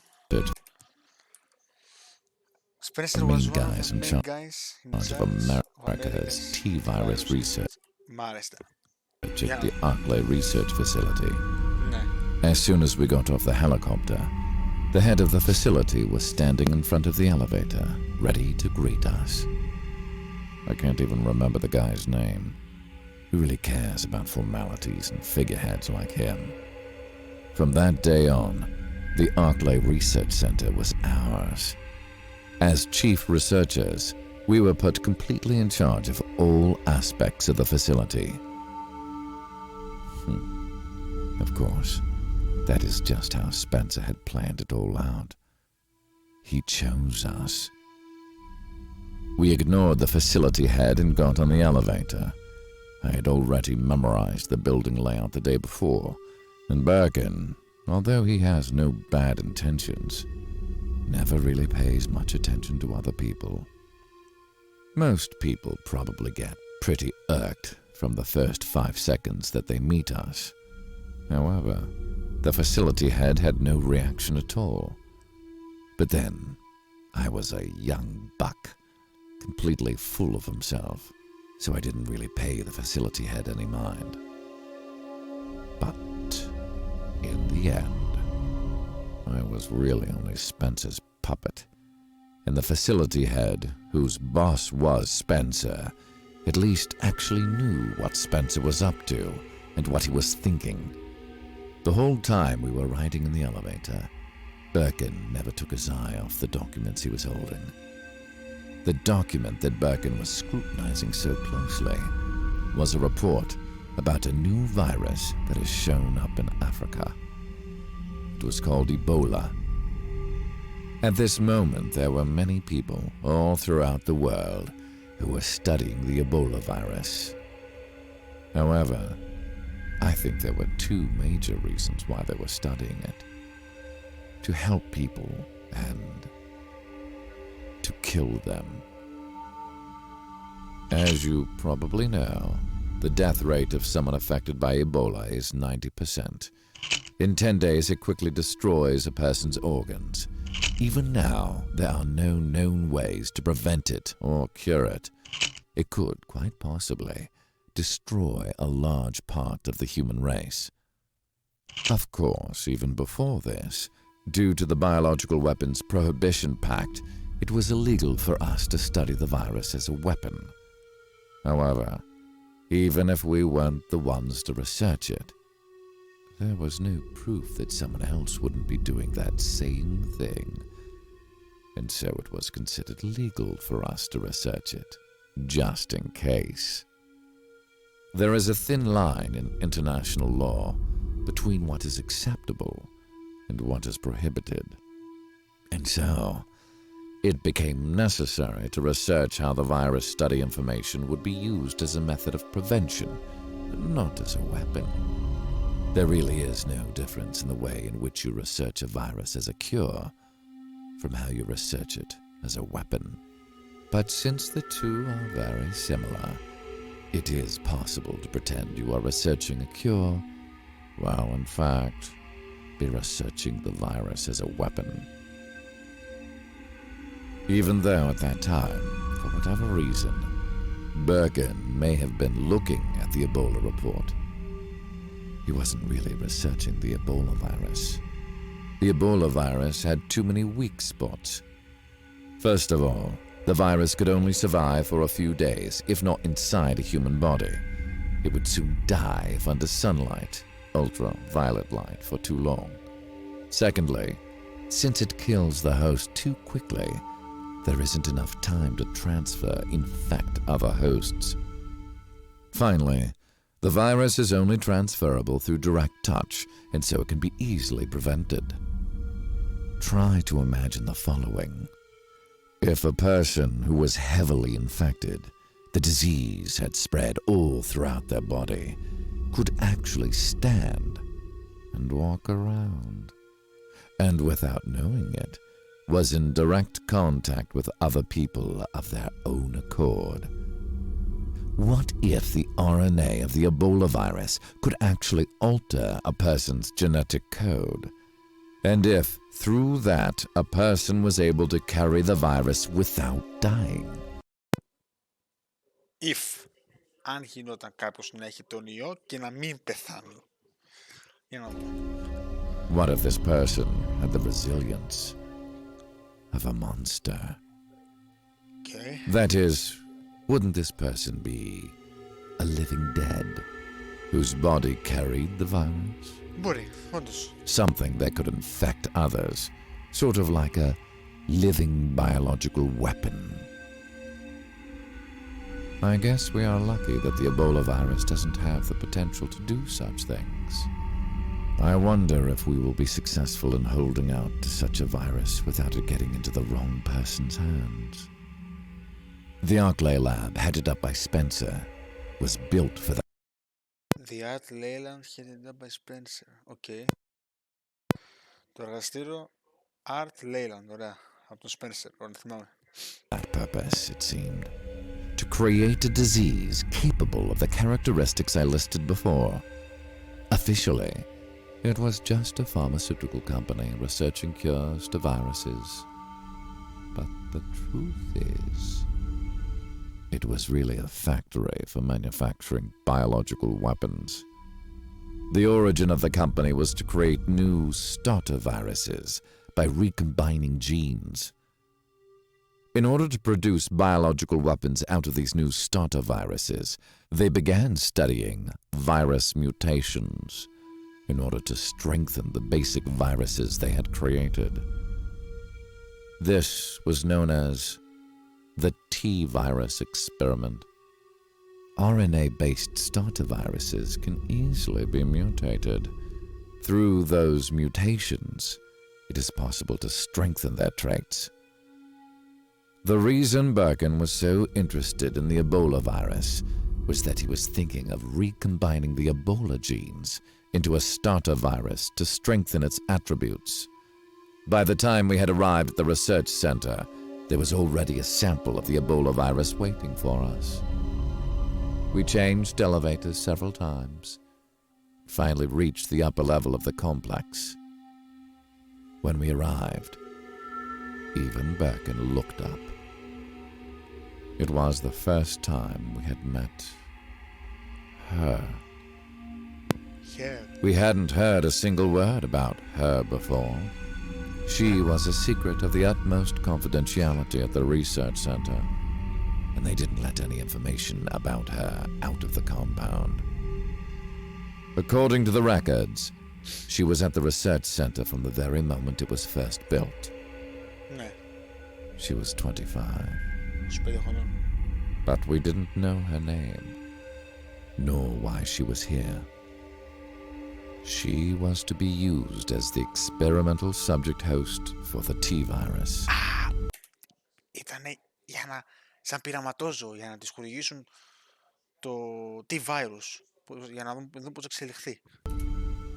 Speaker 1: Spencer was one of the main guys in charge of America's T-virus research. Μάλιστα.
Speaker 16: At the Arklay Research Facility. As soon as we got off the helicopter, the head of the facility was standing in front of the elevator, ready to greet us. I can't even remember the guy's name. Who really cares about formalities and figureheads like him? From that day on, the Arklay Research Center was ours. As chief researchers, we were put completely in charge of all aspects of the facility. Of course, that is just how Spencer had planned it all out. He chose us. We ignored the facility head and got on the elevator. I had already memorized the building layout the day before, and Birkin, although he has no bad intentions, never really pays much attention to other people. Most people probably get pretty irked from the first 5 seconds that they meet us. However, the facility head had no reaction at all. But then, I was a young buck, completely full of himself, so I didn't really pay the facility head any mind. But in the end, I was really only Spencer's puppet, and the facility head, whose boss was Spencer, at least actually knew what Spencer was up to and what he was thinking. The whole time we were riding in the elevator, Birkin never took his eye off the documents he was holding. The document that Birkin was scrutinizing so closely was a report about a new virus that has shown up in Africa. It was called Ebola. At this moment, there were many people all throughout the world who were studying the Ebola virus. However, I think there were 2 major reasons why they were studying it. To help people and to kill them. As you probably know, the death rate of someone affected by Ebola is 90%. In 10 days, it quickly destroys a person's organs. Even now, there are no known ways to prevent it or cure it. It could, quite possibly, destroy a large part of the human race. Of course, even before this, due to the Biological Weapons Prohibition Pact, it was illegal for us to study the virus as a weapon. However, even if we weren't the ones to research it, there was no proof that someone else wouldn't be doing that same thing. And so it was considered legal for us to research it, just in case. There is a thin line in international law between what is acceptable and what is prohibited. And so, it became necessary to research how the virus study information would be used as a method of prevention, not as a weapon. There really is no difference in the way in which you research a virus as a cure from how you research it as a weapon. But since the two are very similar, it is possible to pretend you are researching a cure, while in fact, be researching the virus as a weapon. Even though at that time, for whatever reason, Birkin may have been looking at the Ebola report, he wasn't really researching the Ebola virus. The Ebola virus had too many weak spots. First of all, the virus could only survive for a few days, if not inside a human body. It would soon die if under sunlight, ultraviolet light, for too long. Secondly, since it kills the host too quickly, there isn't enough time to infect other hosts. Finally, the virus is only transferable through direct touch, and so it can be easily prevented. Try to imagine the following. If a person who was heavily infected, the disease had spread all throughout their body, could actually stand and walk around, and without knowing it, was in direct contact with other people of their own accord. What if the RNA of the Ebola virus could actually alter a person's genetic code? And if, through that, a person was able to carry the virus without dying?
Speaker 1: If. Αν γινόταν κάποιος να έχει τον ιό και να μην πεθάνει. Για να δούμε.
Speaker 16: What if this person had the resilience of a monster?
Speaker 1: Okay.
Speaker 16: That is, wouldn't this person be a living dead whose body carried the virus?
Speaker 1: Μπορεί, όντως.
Speaker 16: Something that could infect others, sort of like a living biological weapon. I guess we are lucky that the Ebola virus doesn't have the potential to do such things. I wonder if we will be successful in holding out to such a virus without it getting into the wrong person's hands. The Arklay lab, headed up by Spencer, was built for that.
Speaker 1: The Art Leyland headed up by Spencer. Okay. Το εργαστήριο Art Leyland, ωραία. Από τον Spencer, ωραία, θυμάμαι.
Speaker 16: That purpose, it seemed. To create a disease capable of the characteristics I listed before. Officially, it was just a pharmaceutical company researching cures to viruses. But the truth is, it was really a factory for manufacturing biological weapons. The origin of the company was to create new starter viruses by recombining genes. In order to produce biological weapons out of these new starter viruses, they began studying virus mutations in order to strengthen the basic viruses they had created. This was known as the T-virus experiment. RNA-based starter viruses can easily be mutated. Through those mutations, it is possible to strengthen their traits. The reason Birkin was so interested in the Ebola virus was that he was thinking of recombining the Ebola genes into a starter virus to strengthen its attributes. By the time we had arrived at the research center, there was already a sample of the Ebola virus waiting for us. We changed elevators several times, finally reached the upper level of the complex. When we arrived, even Birkin looked up. It was the first time we had met her. We hadn't heard a single word about her before. She was a secret of the utmost confidentiality at the research center, and they didn't let any information about her out of the compound. According to the records, she was at the research center from the very moment it was first built. She was 25. But we didn't know her name, nor why she was here. She was to be used as the experimental subject host for the T-virus.
Speaker 1: Ήτανε σαν πειραματόζωο για να της χορηγήσουν το T-virus, για να δουν πώς εξελιχθεί.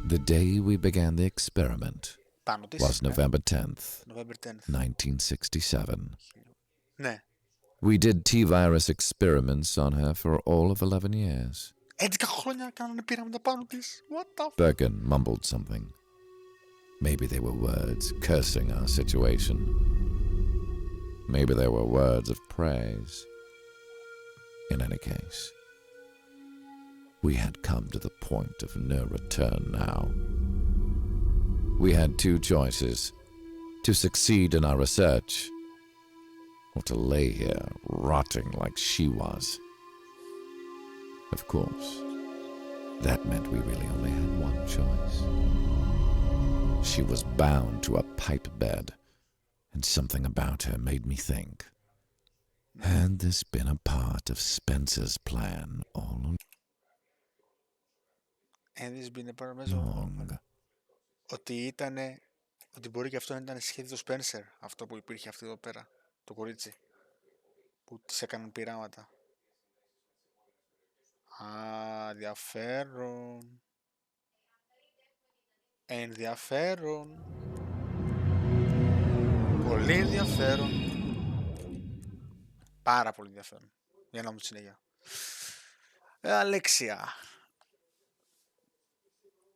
Speaker 16: The day we began the experiment was November 10th, 1967.
Speaker 1: Ναι.
Speaker 16: We did T-virus experiments on her for all of 11 years.
Speaker 1: 11 χρόνια κάνανε πειράματα πάνω της. What the
Speaker 16: Birkin mumbled something. Maybe they were words cursing our situation. Maybe they were words of praise. In any case, we had come to the point of no return now. We had two choices: to succeed in our research, or to lay here rotting like she was. Of course, that meant we really only had one choice. She was bound to a pipe bed, and something about her made me think. Had this been a part of Spencer's plan all along?
Speaker 1: Ότι μπορεί και αυτό να ήταν σχέδιο του Spencer, αυτό που υπήρχε αυτή εδώ πέρα, το κορίτσι, που της έκαναν πειράματα. Ενδιαφέρον. Ενδιαφέρον. Πολύ ενδιαφέρον. Πάρα πολύ ενδιαφέρον. Για να μου τη συνέχεια. Αλέξια.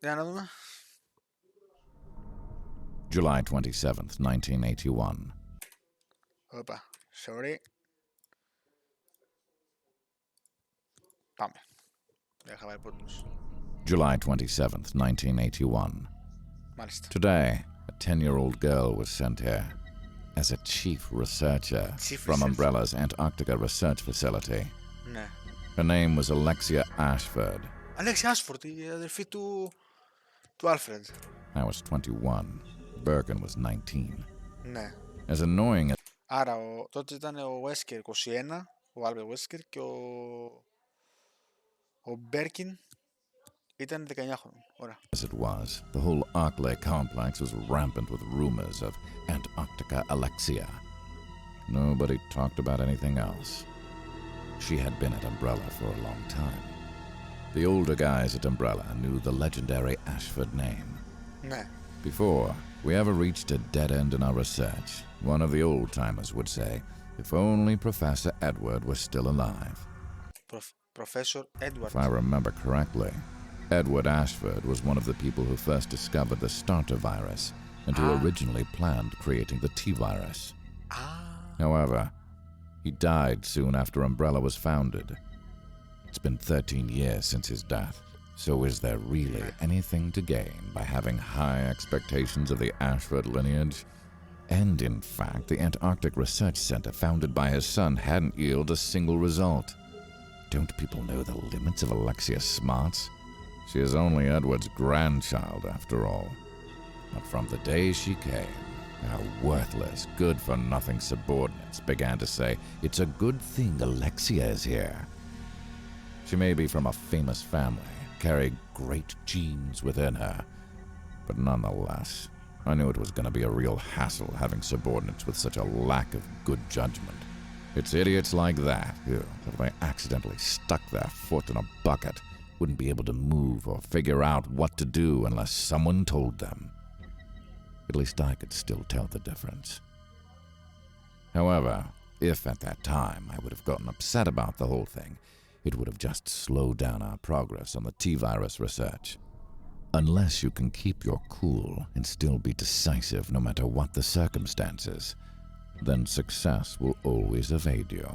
Speaker 1: Για να δούμε.
Speaker 16: July 27th, 1981.
Speaker 1: Όπα, sorry. Πάμε. Είχα βάλει πόντους.
Speaker 16: July 27th, 1981.
Speaker 1: Μάλιστα.
Speaker 16: Today, a 10-year-old girl was sent here as a chief researcher from Umbrella's Antarctica research facility.
Speaker 1: Ναι.
Speaker 16: Her name was Alexia Ashford.
Speaker 1: Alexia Ashford, η αδερφή του Alfred.
Speaker 16: I was 21. Birkin was 19.
Speaker 1: Ναι.
Speaker 16: As annoying as...
Speaker 1: Άρα, τότε ήταν ο Wesker 21, ο Albert Wesker, και ο Birkin ήταν 19 χρόνων. Ωραία.
Speaker 16: As it was, the whole Arklay complex was rampant with rumors of Antarctica Alexia. Nobody talked about anything else. She had been at Umbrella for a long time. The older guys at Umbrella knew the legendary Ashford name.
Speaker 1: Ναι.
Speaker 16: Before we ever reached a dead end in our research, one of the old-timers would say, if only Professor Edward was still alive.
Speaker 1: Professor Edward.
Speaker 16: If I remember correctly, Edward Ashford was one of the people who first discovered the starter virus and who originally planned creating the T-virus. However, he died soon after Umbrella was founded. It's been 13 years since his death, so is there really anything to gain by having high expectations of the Ashford lineage? And in fact, the Antarctic Research Center founded by his son hadn't yielded a single result. Don't people know the limits of Alexia's smarts? She is only Edward's grandchild, after all. But from the day she came, our worthless, good-for-nothing subordinates began to say, it's a good thing Alexia is here. She may be from a famous family, carry great genes within her, but nonetheless, I knew it was going to be a real hassle having subordinates with such a lack of good judgment. It's idiots like that who, if they accidentally stuck their foot in a bucket, wouldn't be able to move or figure out what to do unless someone told them. At least I could still tell the difference. However, if at that time I would have gotten upset about the whole thing, it would have just slowed down our progress on the T-virus research. Unless you can keep your cool and still be decisive no matter what the circumstances, then success will always evade you.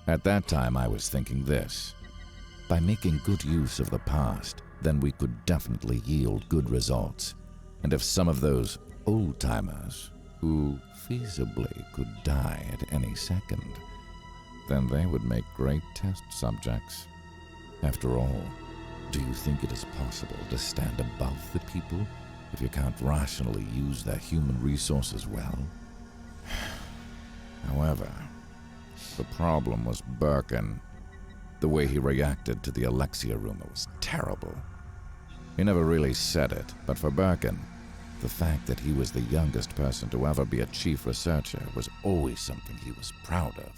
Speaker 16: At that time, I was thinking this. By making good use of the past, then we could definitely yield good results. And if some of those old-timers, who feasibly could die at any second, then they would make great test subjects. After all, do you think it is possible to stand above the people if you can't rationally use their human resources well? However, the problem was Birkin. The way he reacted to the Alexia rumor was terrible. He never really said it, but for Birkin, the fact that he was the youngest person to ever be a chief researcher was always something he was proud of.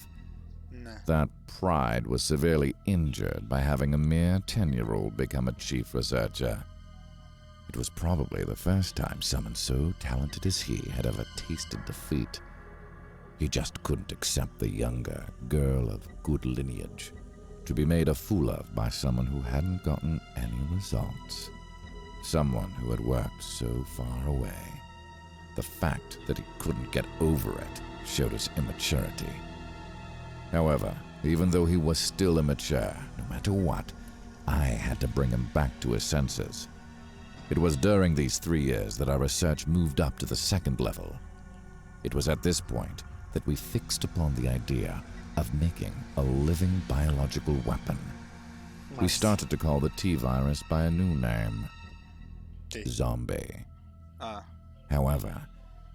Speaker 16: That pride was severely injured by having a mere 10-year-old become a chief researcher. It was probably the first time someone so talented as he had ever tasted defeat. He just couldn't accept the younger girl of good lineage to be made a fool of by someone who hadn't gotten any results. Someone who had worked so far away. The fact that he couldn't get over it showed his immaturity. However, even though he was still immature, no matter what, I had to bring him back to his senses. It was during these 3 years that our research moved up to the second level. It was at this point that we fixed upon the idea of making a living biological weapon. We started to call the T-virus by a new name. Zombie. However,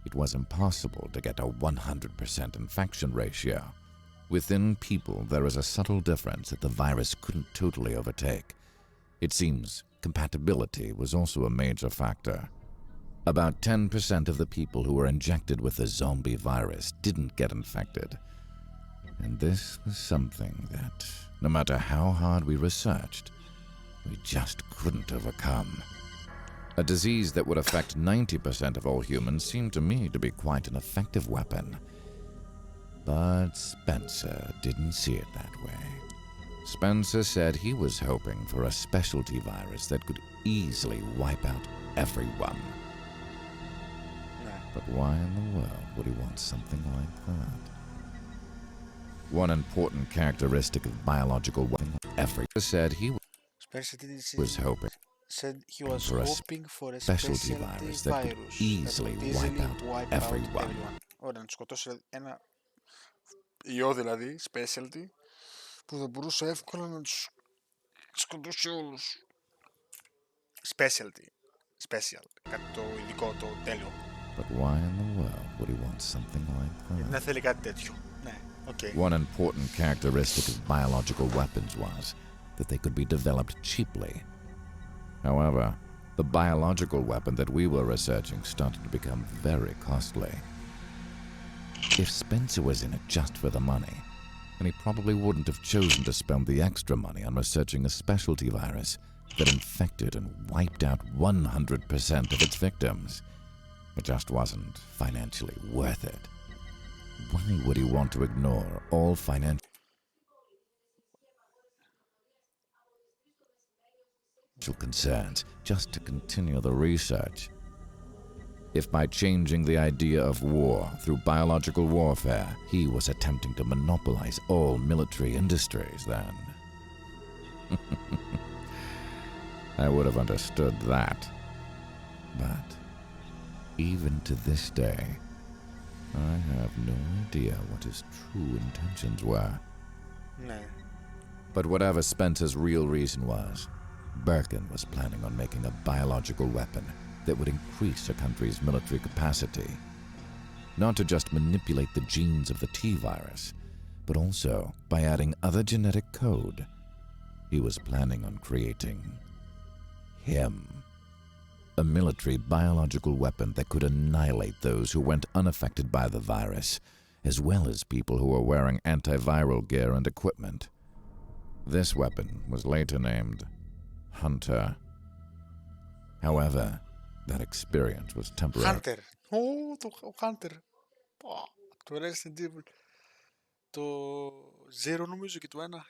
Speaker 16: it was impossible to get a 100% infection ratio. Within people, there is a subtle difference that the virus couldn't totally overtake. It seems compatibility was also a major factor. About 10% of the people who were injected with the zombie virus didn't get infected. And this was something that, no matter how hard we researched, we just couldn't overcome. A disease that would affect 90% of all humans seemed to me to be quite an effective weapon. But Spencer didn't see it that way. Spencer said he was hoping for a specialty virus that could easily wipe out everyone. But why in the world would he want something like that? One important characteristic of biological weapons, everyone said he was hoping for a specialty virus that could easily wipe out everyone.
Speaker 1: Ωραία, να του σκοτώσει ένα ιό δηλαδή, specialty, που δεν μπορούσε εύκολα να τους σκοτώσει όλους. Specialty. Special. Κάτι το ειδικό, το τέλειο.
Speaker 16: But why in the world would he want something like that?
Speaker 1: Να θέλει κάτι τέτοιο. Ναι, okay.
Speaker 16: One important characteristic of biological weapons was that they could be developed cheaply. However, the biological weapon that we were researching started to become very costly. If Spencer was in it just for the money, then he probably wouldn't have chosen to spend the extra money on researching a specialty virus that infected and wiped out 100% of its victims. It just wasn't financially worth it. Why would he want to ignore all financial concerns just to continue the research? If by changing the idea of war through biological warfare, he was attempting to monopolize all military industries, then I would have understood that. But even to this day, I have no idea what his true intentions were.
Speaker 1: No.
Speaker 16: But whatever Spencer's real reason was, Birkin was planning on making a biological weapon that would increase a country's military capacity. Not to just manipulate the genes of the T-virus, but also by adding other genetic code. He was planning on creating him. A military biological weapon that could annihilate those who went unaffected by the virus, as well as people who were wearing antiviral gear and equipment. This weapon was later named Hunter. However, that experience was temporary.
Speaker 1: Hunter. Το Hunter. Το Resident Evil. Το Zero νομίζω και το ένα.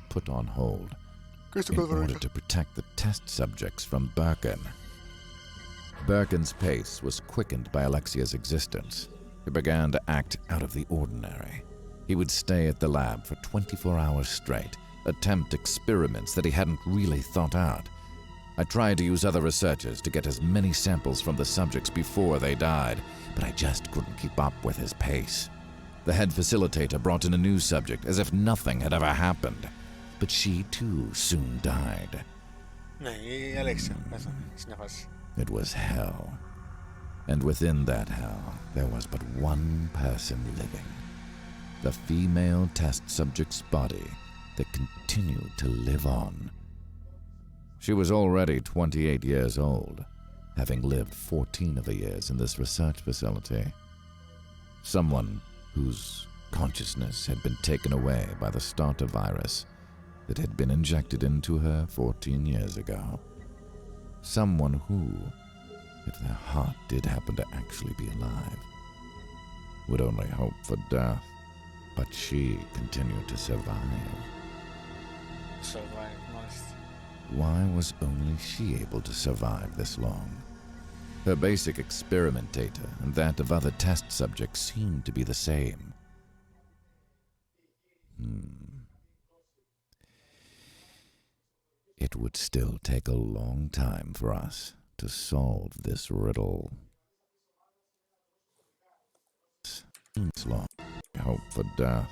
Speaker 16: put on hold in order to protect the test subjects from Birkin. Birkin's pace was quickened by Alexia's existence. He began to act out of the ordinary. He would stay at the lab for 24 hours straight, attempt experiments that he hadn't really thought out. I tried to use other researchers to get as many samples from the subjects before they died, but I just couldn't keep up with his pace. The head facilitator brought in a new subject as if nothing had ever happened, but she too soon died. It was hell. And within that hell, there was but one person living. The female test subject's body that continued to live on. She was already 28 years old, having lived 14 of the years in this research facility. Someone whose consciousness had been taken away by the starter virus that had been injected into her 14 years ago. Someone who, if their heart did happen to actually be alive, would only hope for death, but she continued to survive. Why was only she able to survive this long? Her basic experiment data and that of other test subjects seemed to be the same. It would still take a long time for us to solve this riddle. Long hope for death,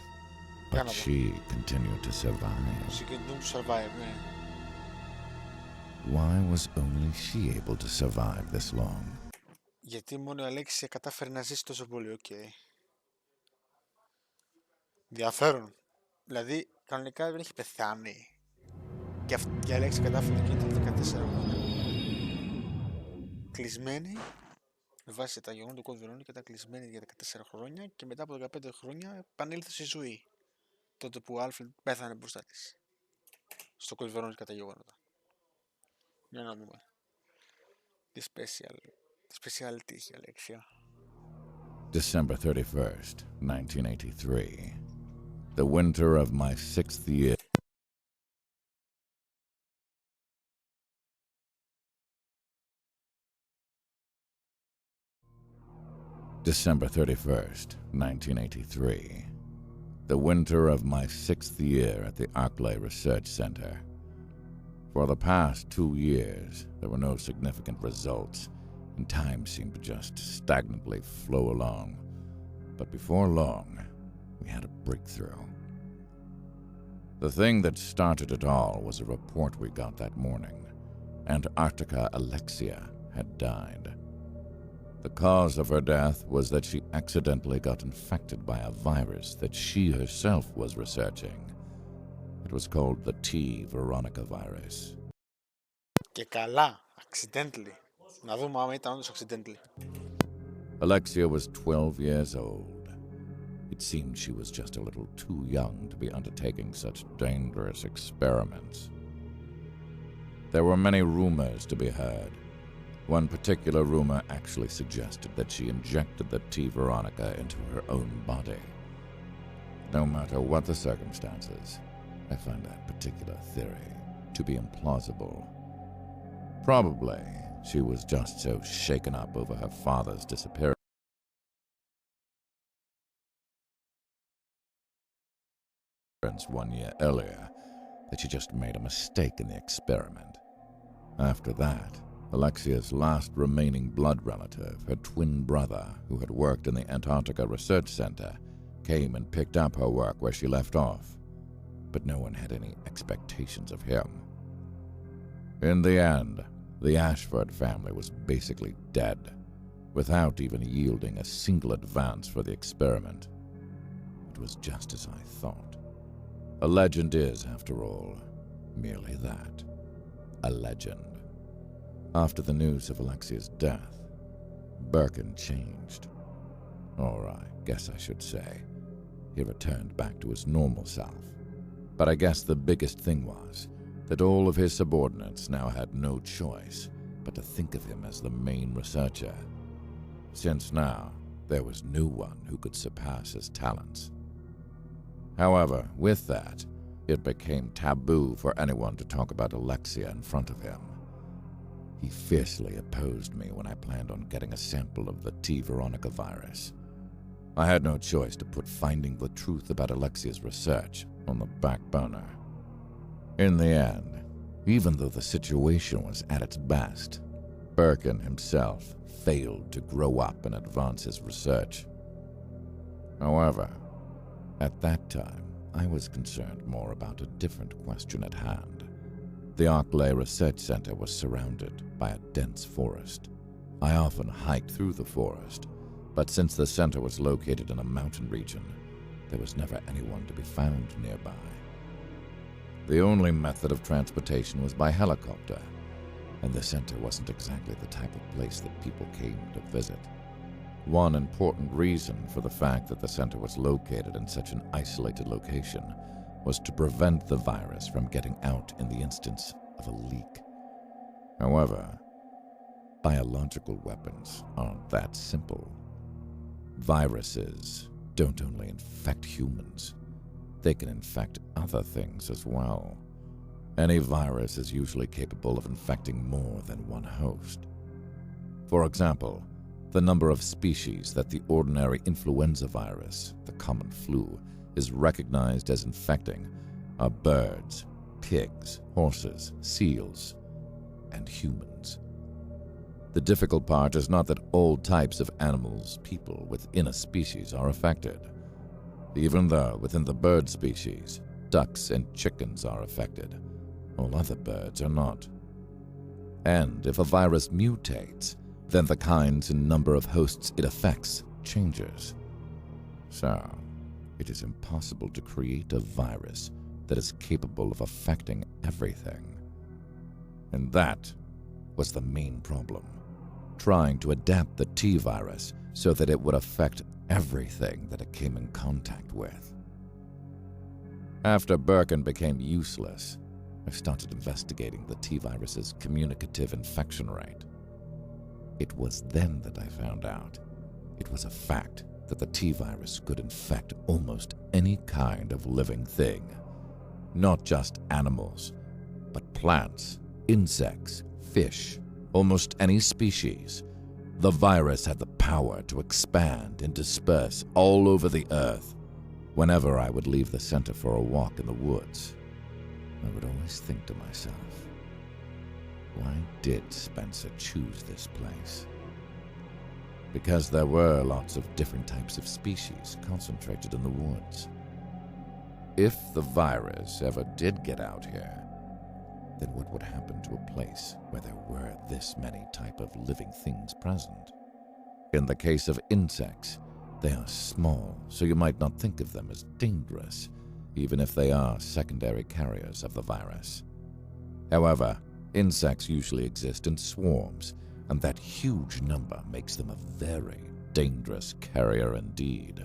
Speaker 16: but she continued to survive.
Speaker 1: She continued to survive, man.
Speaker 16: Why was only she able to survive this long?
Speaker 1: Γιατί μόνο η Αλέξια κατάφερε να ζήσει τόσο πολύ, Ενδιαφέρον. Δηλαδή, κανονικά δεν έχει πεθάνει. Και η Αλέξια κατάφερε και ήταν 14 χρόνια. Κλεισμένη, με βάση τα γεγονότα του Code Veronica, ήταν κλεισμένη για 14 χρόνια και μετά από 15 χρόνια επανήλθε στη ζωή. Τότε που ο Άλφρεντ πέθανε μπροστά της. Στο Code Veronica τα γεγονότα. Για να δούμε. Τι speciality έχει η Αλέξια.
Speaker 16: December 31st, 1983. The winter of my 6th year. December 31st, 1983. The winter of my 6th year at the Arclay Research Center. For the past 2 years, there were no significant results, and time seemed to just stagnantly flow along. But before long, we had a breakthrough. The thing that started it all was a report we got that morning. Antarctica Alexia had died. The cause of her death was that she accidentally got infected by a virus that she herself was researching. It was called the T. Veronica virus.
Speaker 1: Και καλά, accidentally. Να δούμε άμα ήταν όντως accidentally.
Speaker 16: Alexia was 12 years old. It seemed she was just a little too young to be undertaking such dangerous experiments. There were many rumors to be heard. One particular rumor actually suggested that she injected the T. Veronica into her own body. No matter what the circumstances, I find that particular theory to be implausible. Probably, she was just so shaken up over her father's disappearance 1 year earlier that she just made a mistake in the experiment. After that, Alexia's last remaining blood relative, her twin brother, who had worked in the Antarctica Research Center, came and picked up her work where she left off, but no one had any expectations of him. In the end, the Ashford family was basically dead, without even yielding a single advance for the experiment. It was just as I thought. A legend is, after all, merely that, a legend. After the news of Alexia's death, Birkin changed. Or I guess I should say, he returned back to his normal self. But I guess the biggest thing was that all of his subordinates now had no choice but to think of him as the main researcher, since now there was no one who could surpass his talents. However, with that, It became taboo for anyone to talk about Alexia in front of him. He fiercely opposed me when I planned on getting a sample of the T. Veronica virus. I had no choice to put finding the truth about Alexia's research on the back burner. In the end, even though the situation was at its best, Birkin himself failed to grow up and advance his research. However, at that time, I was concerned more about a different question at hand. The Arklay Research Center was surrounded by a dense forest. I often hiked through the forest, but since the center was located in a mountain region, there was never anyone to be found nearby. The only method of transportation was by helicopter, and the center wasn't exactly the type of place that people came to visit. One important reason for the fact that the center was located in such an isolated location was to prevent the virus from getting out in the instance of a leak. However, biological weapons aren't that simple. Viruses don't only infect humans, they can infect other things as well. Any virus is usually capable of infecting more than one host. For example, the number of species that the ordinary influenza virus, the common flu, is recognized as infecting are birds, pigs, horses, seals, and humans. The difficult part is not that all types of animals, people within a species are affected. Even though within the bird species, ducks and chickens are affected, all other birds are not. And if a virus mutates, then the kinds and number of hosts it affects changes. So, it is impossible to create a virus that is capable of affecting everything. And that was the main problem, trying to adapt the T-virus so that it would affect everything that it came in contact with. After Birkin became useless, I started investigating the T-virus's communicative infection rate. It was then that I found out it was a fact that the T-virus could infect almost any kind of living thing. Not just animals, but plants, insects, fish, almost any species. The virus had the power to expand and disperse all over the earth. Whenever I would leave the center for a walk in the woods, I would always think to myself, why did Spencer choose this place? Because there were lots of different types of species concentrated in the woods. If the virus ever did get out here, then what would happen to a place where there were this many type of living things present? In the case of insects, they are small, so you might not think of them as dangerous, even if they are secondary carriers of the virus. However, insects usually exist in swarms, and that huge number makes them a very dangerous carrier indeed.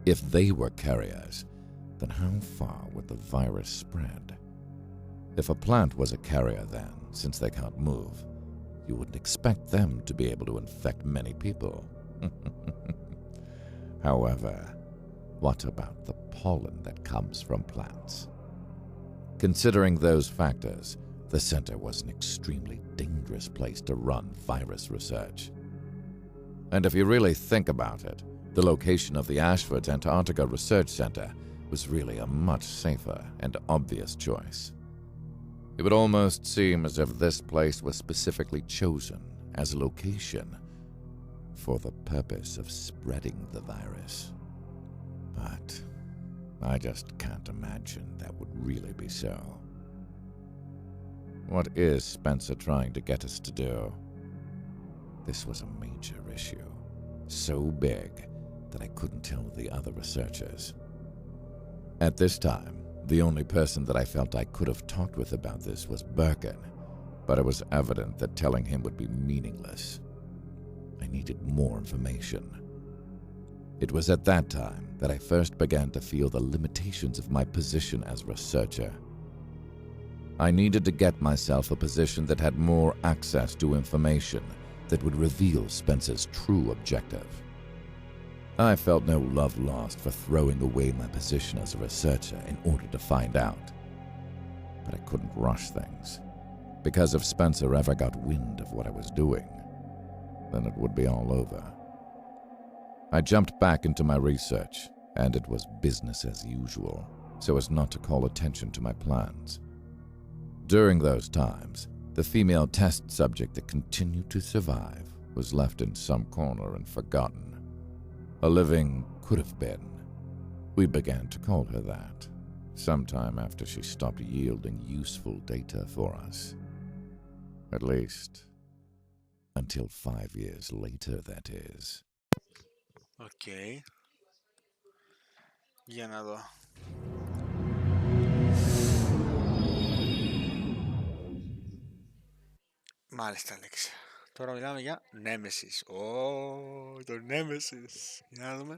Speaker 16: If they were carriers, then how far would the virus spread? If a plant was a carrier then, since they can't move, you wouldn't expect them to be able to infect many people. However, what about the pollen that comes from plants? Considering those factors, the center was an extremely dangerous place to run virus research. And if you really think about it, the location of the Ashford's Antarctica Research Center was really a much safer and obvious choice. It would almost seem as if this place was specifically chosen as a location for the purpose of spreading the virus. But I just can't imagine that would really be so. What is Spencer trying to get us to do? This was a major issue, so big that I couldn't tell the other researchers. At this time, the only person that I felt I could have talked with about this was Birkin, but it was evident that telling him would be meaningless. I needed more information. It was at that time that I first began to feel the limitations of my position as researcher. I needed to get myself a position that had more access to information that would reveal Spencer's true objective. I felt no love lost for throwing away my position as a researcher in order to find out. But I couldn't rush things, because if Spencer ever got wind of what I was doing, then it would be all over. I jumped back into my research, and it was business as usual, so as not to call attention to my plans. During those times, the female test subject that continued to survive was left in some corner and forgotten. A living could have been. We began to call her that, sometime after she stopped yielding useful data for us. At least, until 5 years later, that is.
Speaker 1: Okay. Για να δω. Μάλιστα, Αλέξη. Τώρα μιλάμε για Nemesis. Το Nemesis. Για να δούμε.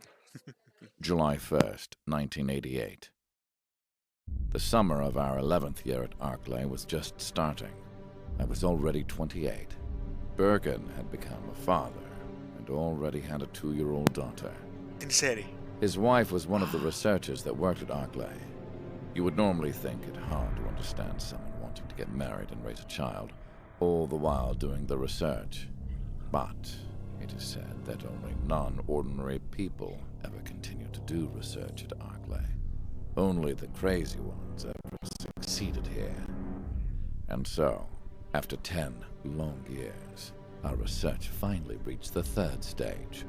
Speaker 16: July 1st, 1988. The summer of our 11th year at Arklay was just starting. I was already 28. Birkin had become a father and already had a 2-year-old daughter.
Speaker 1: Την ξέρει.
Speaker 16: His wife was one of the researchers that worked at Arklay. You would normally think it hard to understand someone wanting to get married and raise a child, all the while doing the research. But it is said that only non-ordinary people ever continue to do research at Arklay. Only the crazy ones ever succeeded here. And so, after 10 long years, our research finally reached the 3rd stage.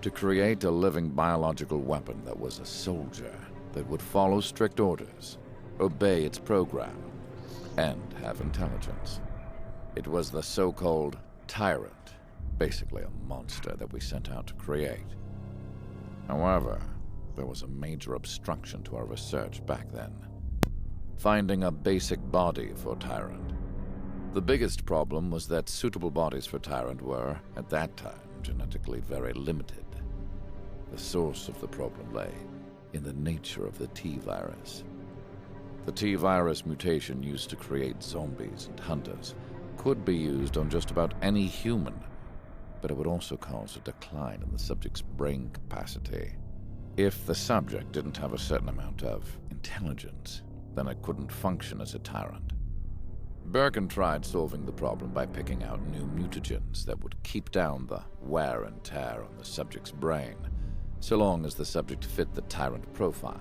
Speaker 16: To create a living biological weapon that was a soldier, that would follow strict orders, obey its program, and have intelligence. It was the so-called tyrant, basically a monster that we set out to create. However, there was a major obstruction to our research back then. Finding a basic body for Tyrant. The biggest problem was that suitable bodies for Tyrant were, at that time, genetically very limited. The source of the problem lay in the nature of the T-virus. The T-virus mutation used to create zombies and hunters could be used on just about any human, but it would also cause a decline in the subject's brain capacity. If the subject didn't have a certain amount of intelligence, then it couldn't function as a tyrant. Birkin tried solving the problem by picking out new mutagens that would keep down the wear and tear on the subject's brain, so long as the subject fit the tyrant profile.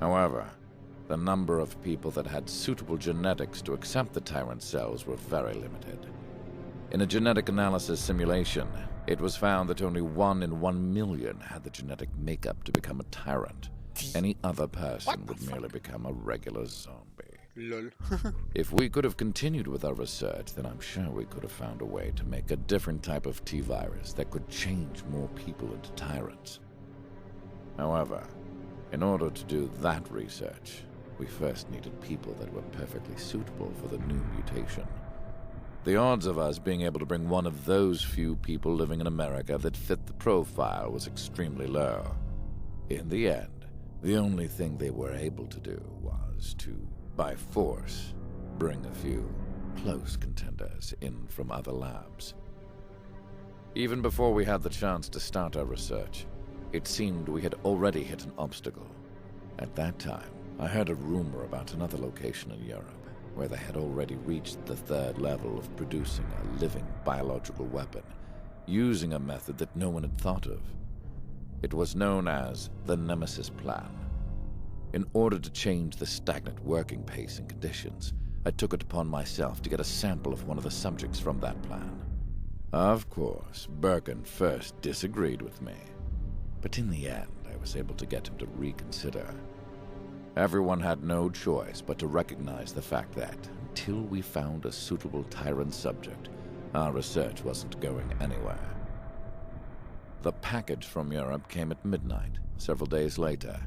Speaker 16: However, the number of people that had suitable genetics to accept the tyrant cells were very limited. In a genetic analysis simulation, it was found that only 1 in 1 million had the genetic makeup to become a tyrant. Any other person would merely become a regular zombie.
Speaker 1: Lol.
Speaker 16: If we could have continued with our research, then I'm sure we could have found a way to make a different type of T-virus that could change more people into tyrants. However, in order to do that research, we first needed people that were perfectly suitable for the new mutation. The odds of us being able to bring one of those few people living in America that fit the profile was extremely low. In the end, the only thing they were able to do was to, by force, bring a few close contenders in from other labs. Even before we had the chance to start our research, it seemed we had already hit an obstacle. At that time, I heard a rumor about another location in Europe where they had already reached the 3rd level of producing a living biological weapon, using a method that no one had thought of. It was known as the Nemesis Plan. In order to change the stagnant working pace and conditions, I took it upon myself to get a sample of one of the subjects from that plan. Of course, Birkin first disagreed with me, but in the end I was able to get him to reconsider. Everyone had no choice but to recognize the fact that, until we found a suitable tyrant subject, our research wasn't going anywhere. The package from Europe came at midnight, several days later,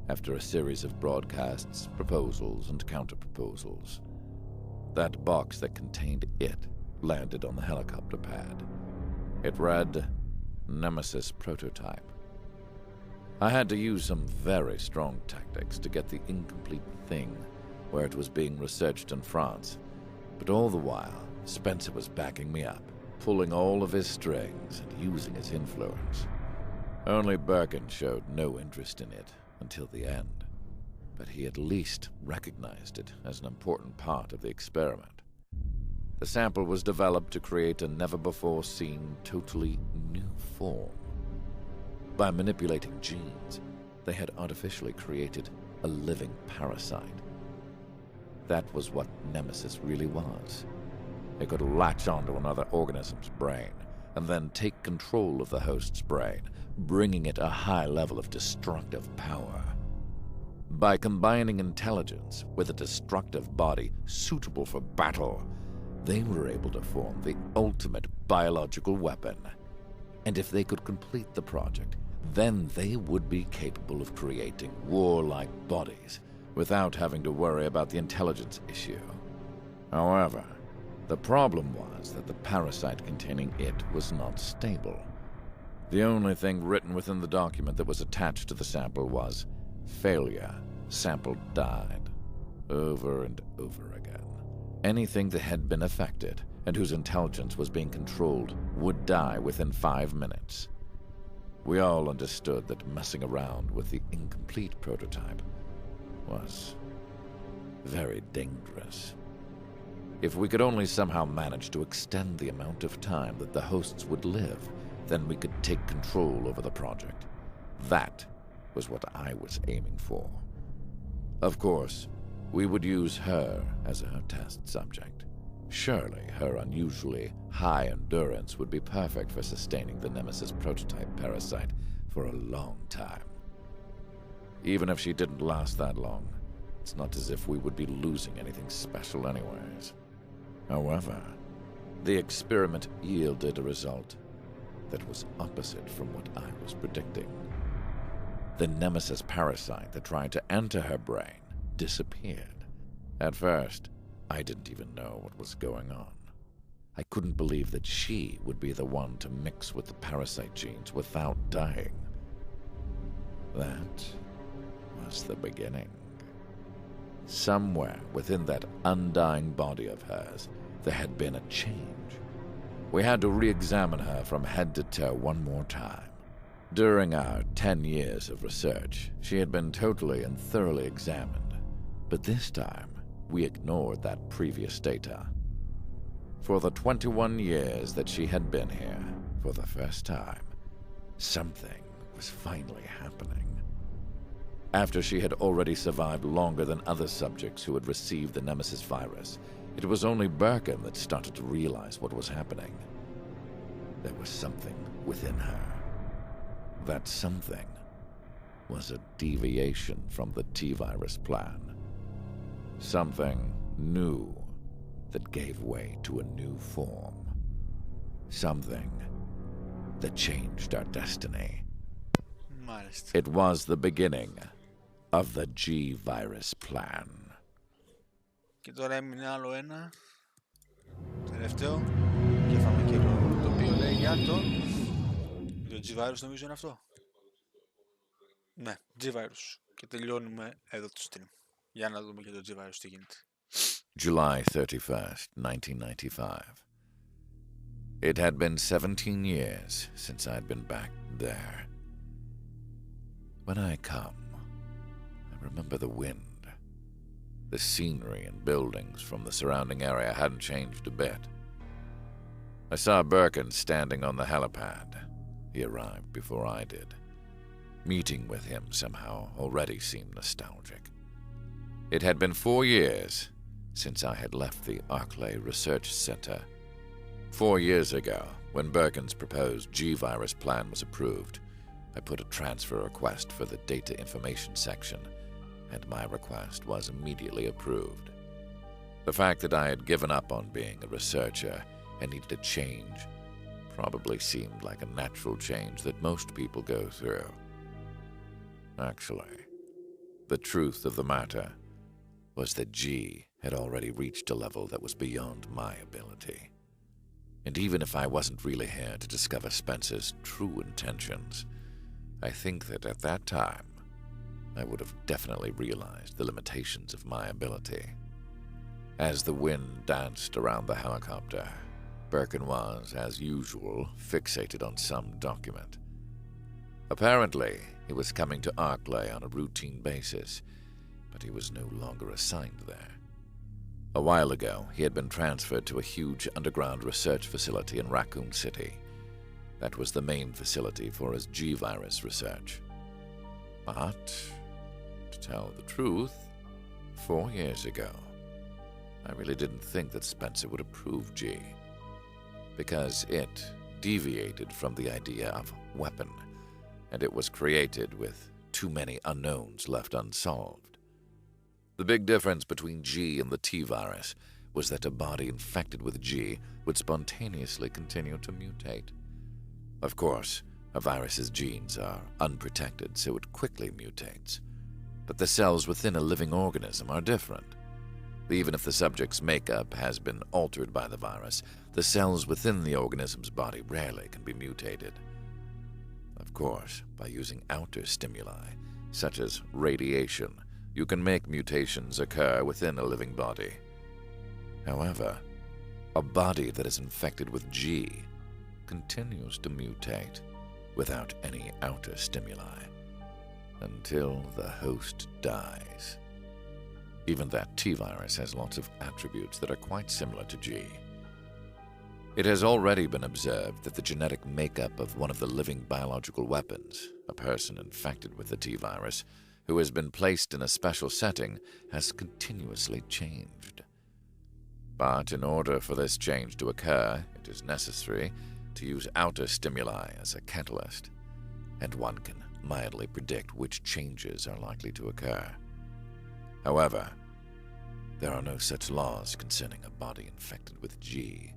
Speaker 16: after a series of broadcasts, proposals, and counter-proposals. That box that contained it landed on the helicopter pad. It read, Nemesis Prototype. I had to use some very strong tactics to get the incomplete thing where it was being researched in France, but all the while, Spencer was backing me up, pulling all of his strings and using his influence. Only Birkin showed no interest in it until the end, but he at least recognized it as an important part of the experiment. The sample was developed to create a never-before-seen, totally new form. By manipulating genes, they had artificially created a living parasite. That was what Nemesis really was. It could latch onto another organism's brain and then take control of the host's brain, bringing it a high level of destructive power. By combining intelligence with a destructive body suitable for battle, they were able to form the ultimate biological weapon. And if they could complete the project, then they would be capable of creating warlike bodies without having to worry about the intelligence issue. However, the problem was that the parasite containing it was not stable. The only thing written within the document that was attached to the sample was, "Failure. Sample died." Over and over again. Anything that had been affected and whose intelligence was being controlled would die within 5 minutes. We all understood that messing around with the incomplete prototype was very dangerous. If we could only somehow manage to extend the amount of time that the hosts would live, then we could take control over the project. That was what I was aiming for. Of course, we would use her as our test subject. Surely her unusually high endurance would be perfect for sustaining the Nemesis prototype parasite for a long time. Even if she didn't last that long, it's not as if we would be losing anything special anyways. However, the experiment yielded a result that was opposite from what I was predicting. The Nemesis parasite that tried to enter her brain disappeared. At first, I didn't even know what was going on. I couldn't believe that she would be the one to mix with the parasite genes without dying. That was the beginning. Somewhere within that undying body of hers, there had been a change. We had to re-examine her from head to toe one more time. During our 10 years of research, she had been totally and thoroughly examined, but this time, we ignored that previous data. For the 21 years that she had been here, for the first time, something was finally happening. After she had already survived longer than other subjects who had received the Nemesis virus, it was only Birkin that started to realize what was happening. There was something within her. That something was a deviation from the T-virus plan. Something new that gave way to a new form. Something that changed our destiny.
Speaker 1: Μάλιστα.
Speaker 16: It was the beginning of the G-virus plan.
Speaker 1: Και τώρα έμεινε άλλο ένα. Τελευταίο. Και φάμε και το οποίο λέει για το G-virus, νομίζω είναι αυτό. Ναι, G-virus. Και τελειώνουμε εδώ το stream. Για να δούμε και το G-virus τι γίνεται.
Speaker 16: July 31st, 1995. It had been 17 years since I'd been back there. When I come, I remember the wind. The scenery and buildings from the surrounding area hadn't changed a bit. I saw Birkin standing on the helipad. He arrived before I did. Meeting with him somehow already seemed nostalgic. It had been 4 years since I had left the Arclay Research Center. 4 years ago, when Birkin's proposed G-virus plan was approved, I put a transfer request for the data information section, and my request was immediately approved. The fact that I had given up on being a researcher and needed a change probably seemed like a natural change that most people go through. Actually, the truth of the matter was that G had already reached a level that was beyond my ability. And even if I wasn't really here to discover Spencer's true intentions, I think that at that time, I would have definitely realized the limitations of my ability. As the wind danced around the helicopter, Birkin was, as usual, fixated on some document. Apparently, he was coming to Arklay on a routine basis, but he was no longer assigned there. A while ago, he had been transferred to a huge underground research facility in Raccoon City. That was the main facility for his G-virus research. But, to tell the truth, 4 years ago, I really didn't think that Spencer would approve G, because it deviated from the idea of weapon, and it was created with too many unknowns left unsolved. The big difference between G and the T-virus was that a body infected with G would spontaneously continue to mutate. Of course, a virus's genes are unprotected, so it quickly mutates. But the cells within a living organism are different. Even if the subject's makeup has been altered by the virus, the cells within the organism's body rarely can be mutated. Of course, by using outer stimuli, such as radiation, you can make mutations occur within a living body. However, a body that is infected with G continues to mutate without any outer stimuli until the host dies. Even that T-virus has lots of attributes that are quite similar to G. It has already been observed that the genetic makeup of one of the living biological weapons, a person infected with the T-virus, who has been placed in a special setting, has continuously changed. But in order for this change to occur, it is necessary to use outer stimuli as a catalyst, and one can mildly predict which changes are likely to occur. However, there are no such laws concerning a body infected with G.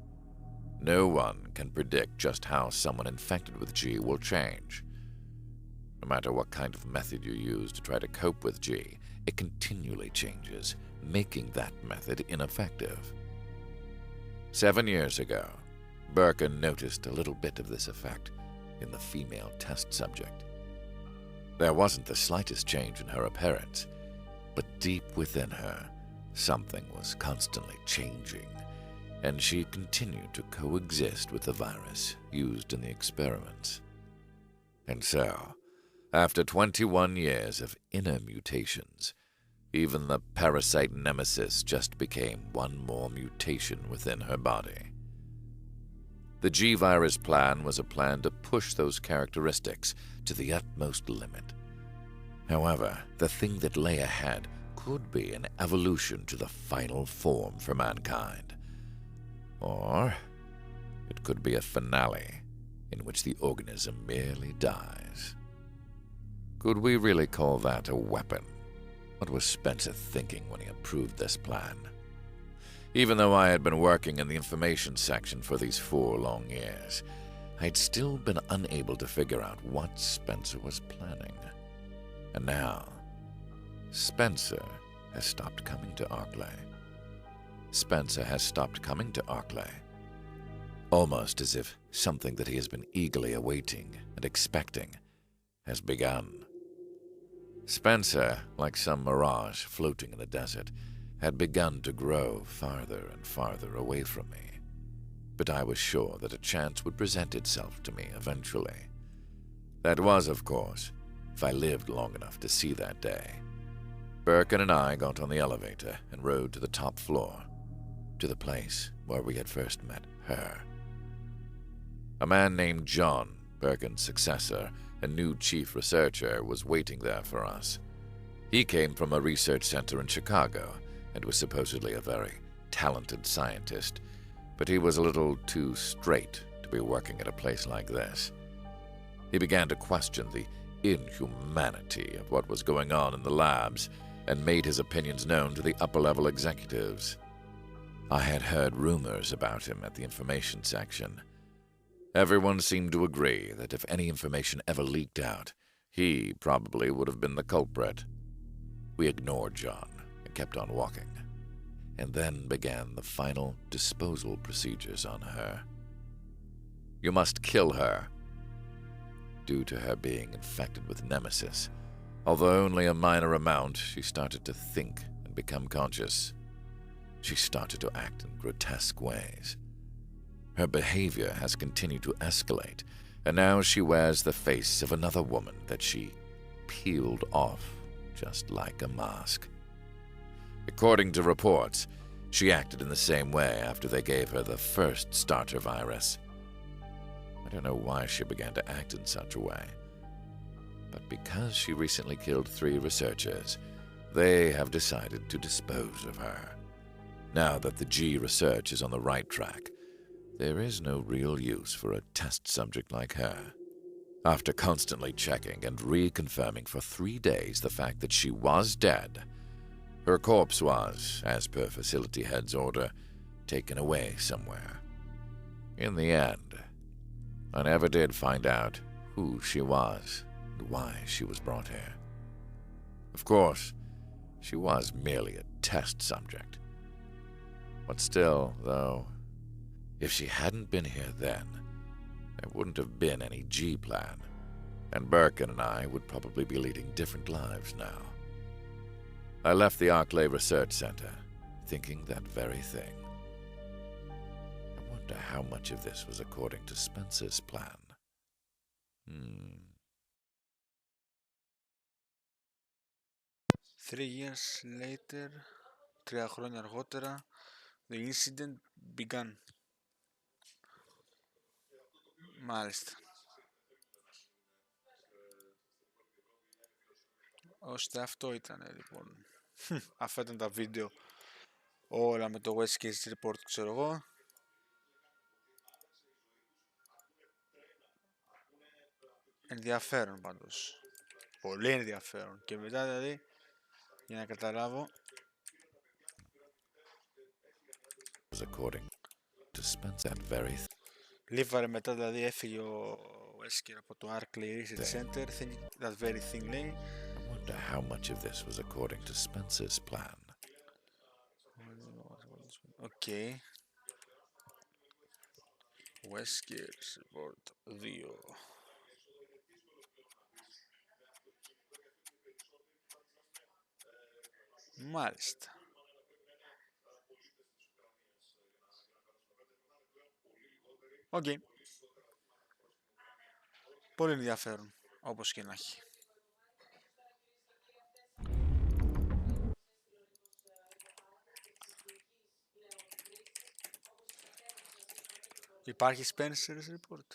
Speaker 16: No one can predict just how someone infected with G will change. No matter what kind of method you use to try to cope with G, it continually changes, making that method ineffective. 7 years ago, Birkin noticed a little bit of this effect in the female test subject. There wasn't the slightest change in her appearance, but deep within her, something was constantly changing, and she continued to coexist with the virus used in the experiments. And so, after 21 years of inner mutations, even the parasite Nemesis just became one more mutation within her body. The G-virus plan was a plan to push those characteristics to the utmost limit. However, the thing that lay ahead could be an evolution to the final form for mankind. Or it could be a finale in which the organism merely dies. Could we really call that a weapon? What was Spencer thinking when he approved this plan? Even though I had been working in the information section for these 4 long years, I'd still been unable to figure out what Spencer was planning. And now, Spencer has stopped coming to Arklay. Spencer has stopped coming to Arklay, almost as if something that he has been eagerly awaiting and expecting has begun. Spencer, like some mirage floating in the desert, had begun to grow farther and farther away from me, but I was sure that a chance would present itself to me eventually. That was, of course, if I lived long enough to see that day. Birkin and I got on the elevator and rode to the top floor, to the place where we had first met her. A man named John, Birkin's successor and new chief researcher, was waiting there for us. He came from a research center in Chicago and was supposedly a very talented scientist, but he was a little too straight to be working at a place like this. He began to question the inhumanity of what was going on in the labs and made his opinions known to the upper-level executives. I had heard rumors about him at the information section. Everyone seemed to agree that if any information ever leaked out, he probably would have been the culprit. We ignored John and kept on walking, and then began the final disposal procedures on her. You must kill her. Due to her being infected with Nemesis, although only a minor amount, she started to think and become conscious. She started to act in grotesque ways. Her behavior has continued to escalate, And now she wears the face of another woman that she peeled off just like a mask. According to reports, she acted in the same way after they gave her the first starter virus. I don't know why she began to act in such a way, but because she recently killed 3 researchers, they have decided to dispose of her. Now that the G research is on the right track, there is no real use for a test subject like her. After constantly checking and reconfirming for 3 days the fact that she was dead, her corpse was, as per facility head's order, taken away somewhere. In the end, I never did find out who she was and why she was brought here. Of course, she was merely a test subject. But still, though, if she hadn't been here then, there wouldn't have been any G-plan, and Birkin and I would probably be leading different lives now. I left the Arclay Research Center, thinking that very thing. I wonder how much of this was according to Spencer's plan.
Speaker 1: 3 years later, 3 χρόνια αργότερα, the incident began. Μάλιστα. Ώστε αυτό ήταν λοιπόν. Αυτά ήταν τα βίντεο. Όλα με το West Case Report, ξέρω εγώ. Ενδιαφέρον πάντως. Πολύ ενδιαφέρον. Και μετά δηλαδή, για να καταλάβω, Λίβαρε μετά δηλαδή έφυγε ο Wesker από το Arclay Research Center. Think that very thing λέει.
Speaker 16: I wonder how much of this was according to Spencer's plan.
Speaker 1: Okay. Wesker's Report 2. Μάλιστα. Οκ. Πολύ ενδιαφέρον, όπως και να έχει. Υπάρχει Spencer's Report.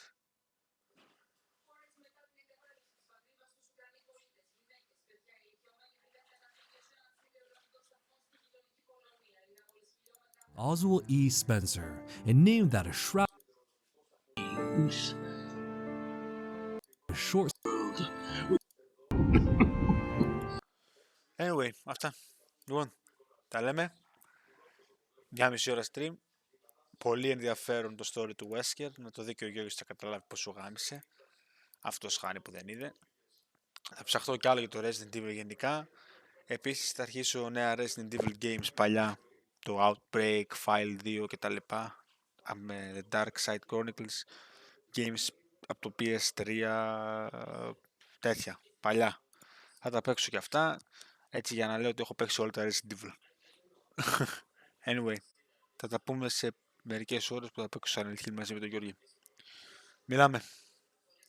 Speaker 17: Oswald E. Spencer, a name that a shroud short.
Speaker 1: Anyway, αυτά. Λοιπόν, τα λέμε. 1,5 ώρα stream. Πολύ ενδιαφέρον το story του Wesker. Να το δει και ο Γιώργος θα καταλάβει πόσο γάμισε. Αυτός χάνει που δεν είδε. Θα ψαχτώ κι άλλο για το Resident Evil γενικά. Επίσης θα αρχίσω νέα Resident Evil games παλιά. Το Outbreak, File 2 κτλ. Με The Dark Side Chronicles. Games από το PS3. Τέτοια, παλιά. Θα τα παίξω κι αυτά. Έτσι για να λέω ότι έχω παίξει όλα τα Resident Evil. Anyway, θα τα πούμε σε μερικές ώρες που θα παίξω σαν Silent Hill μαζί με τον Γιώργη. Μιλάμε.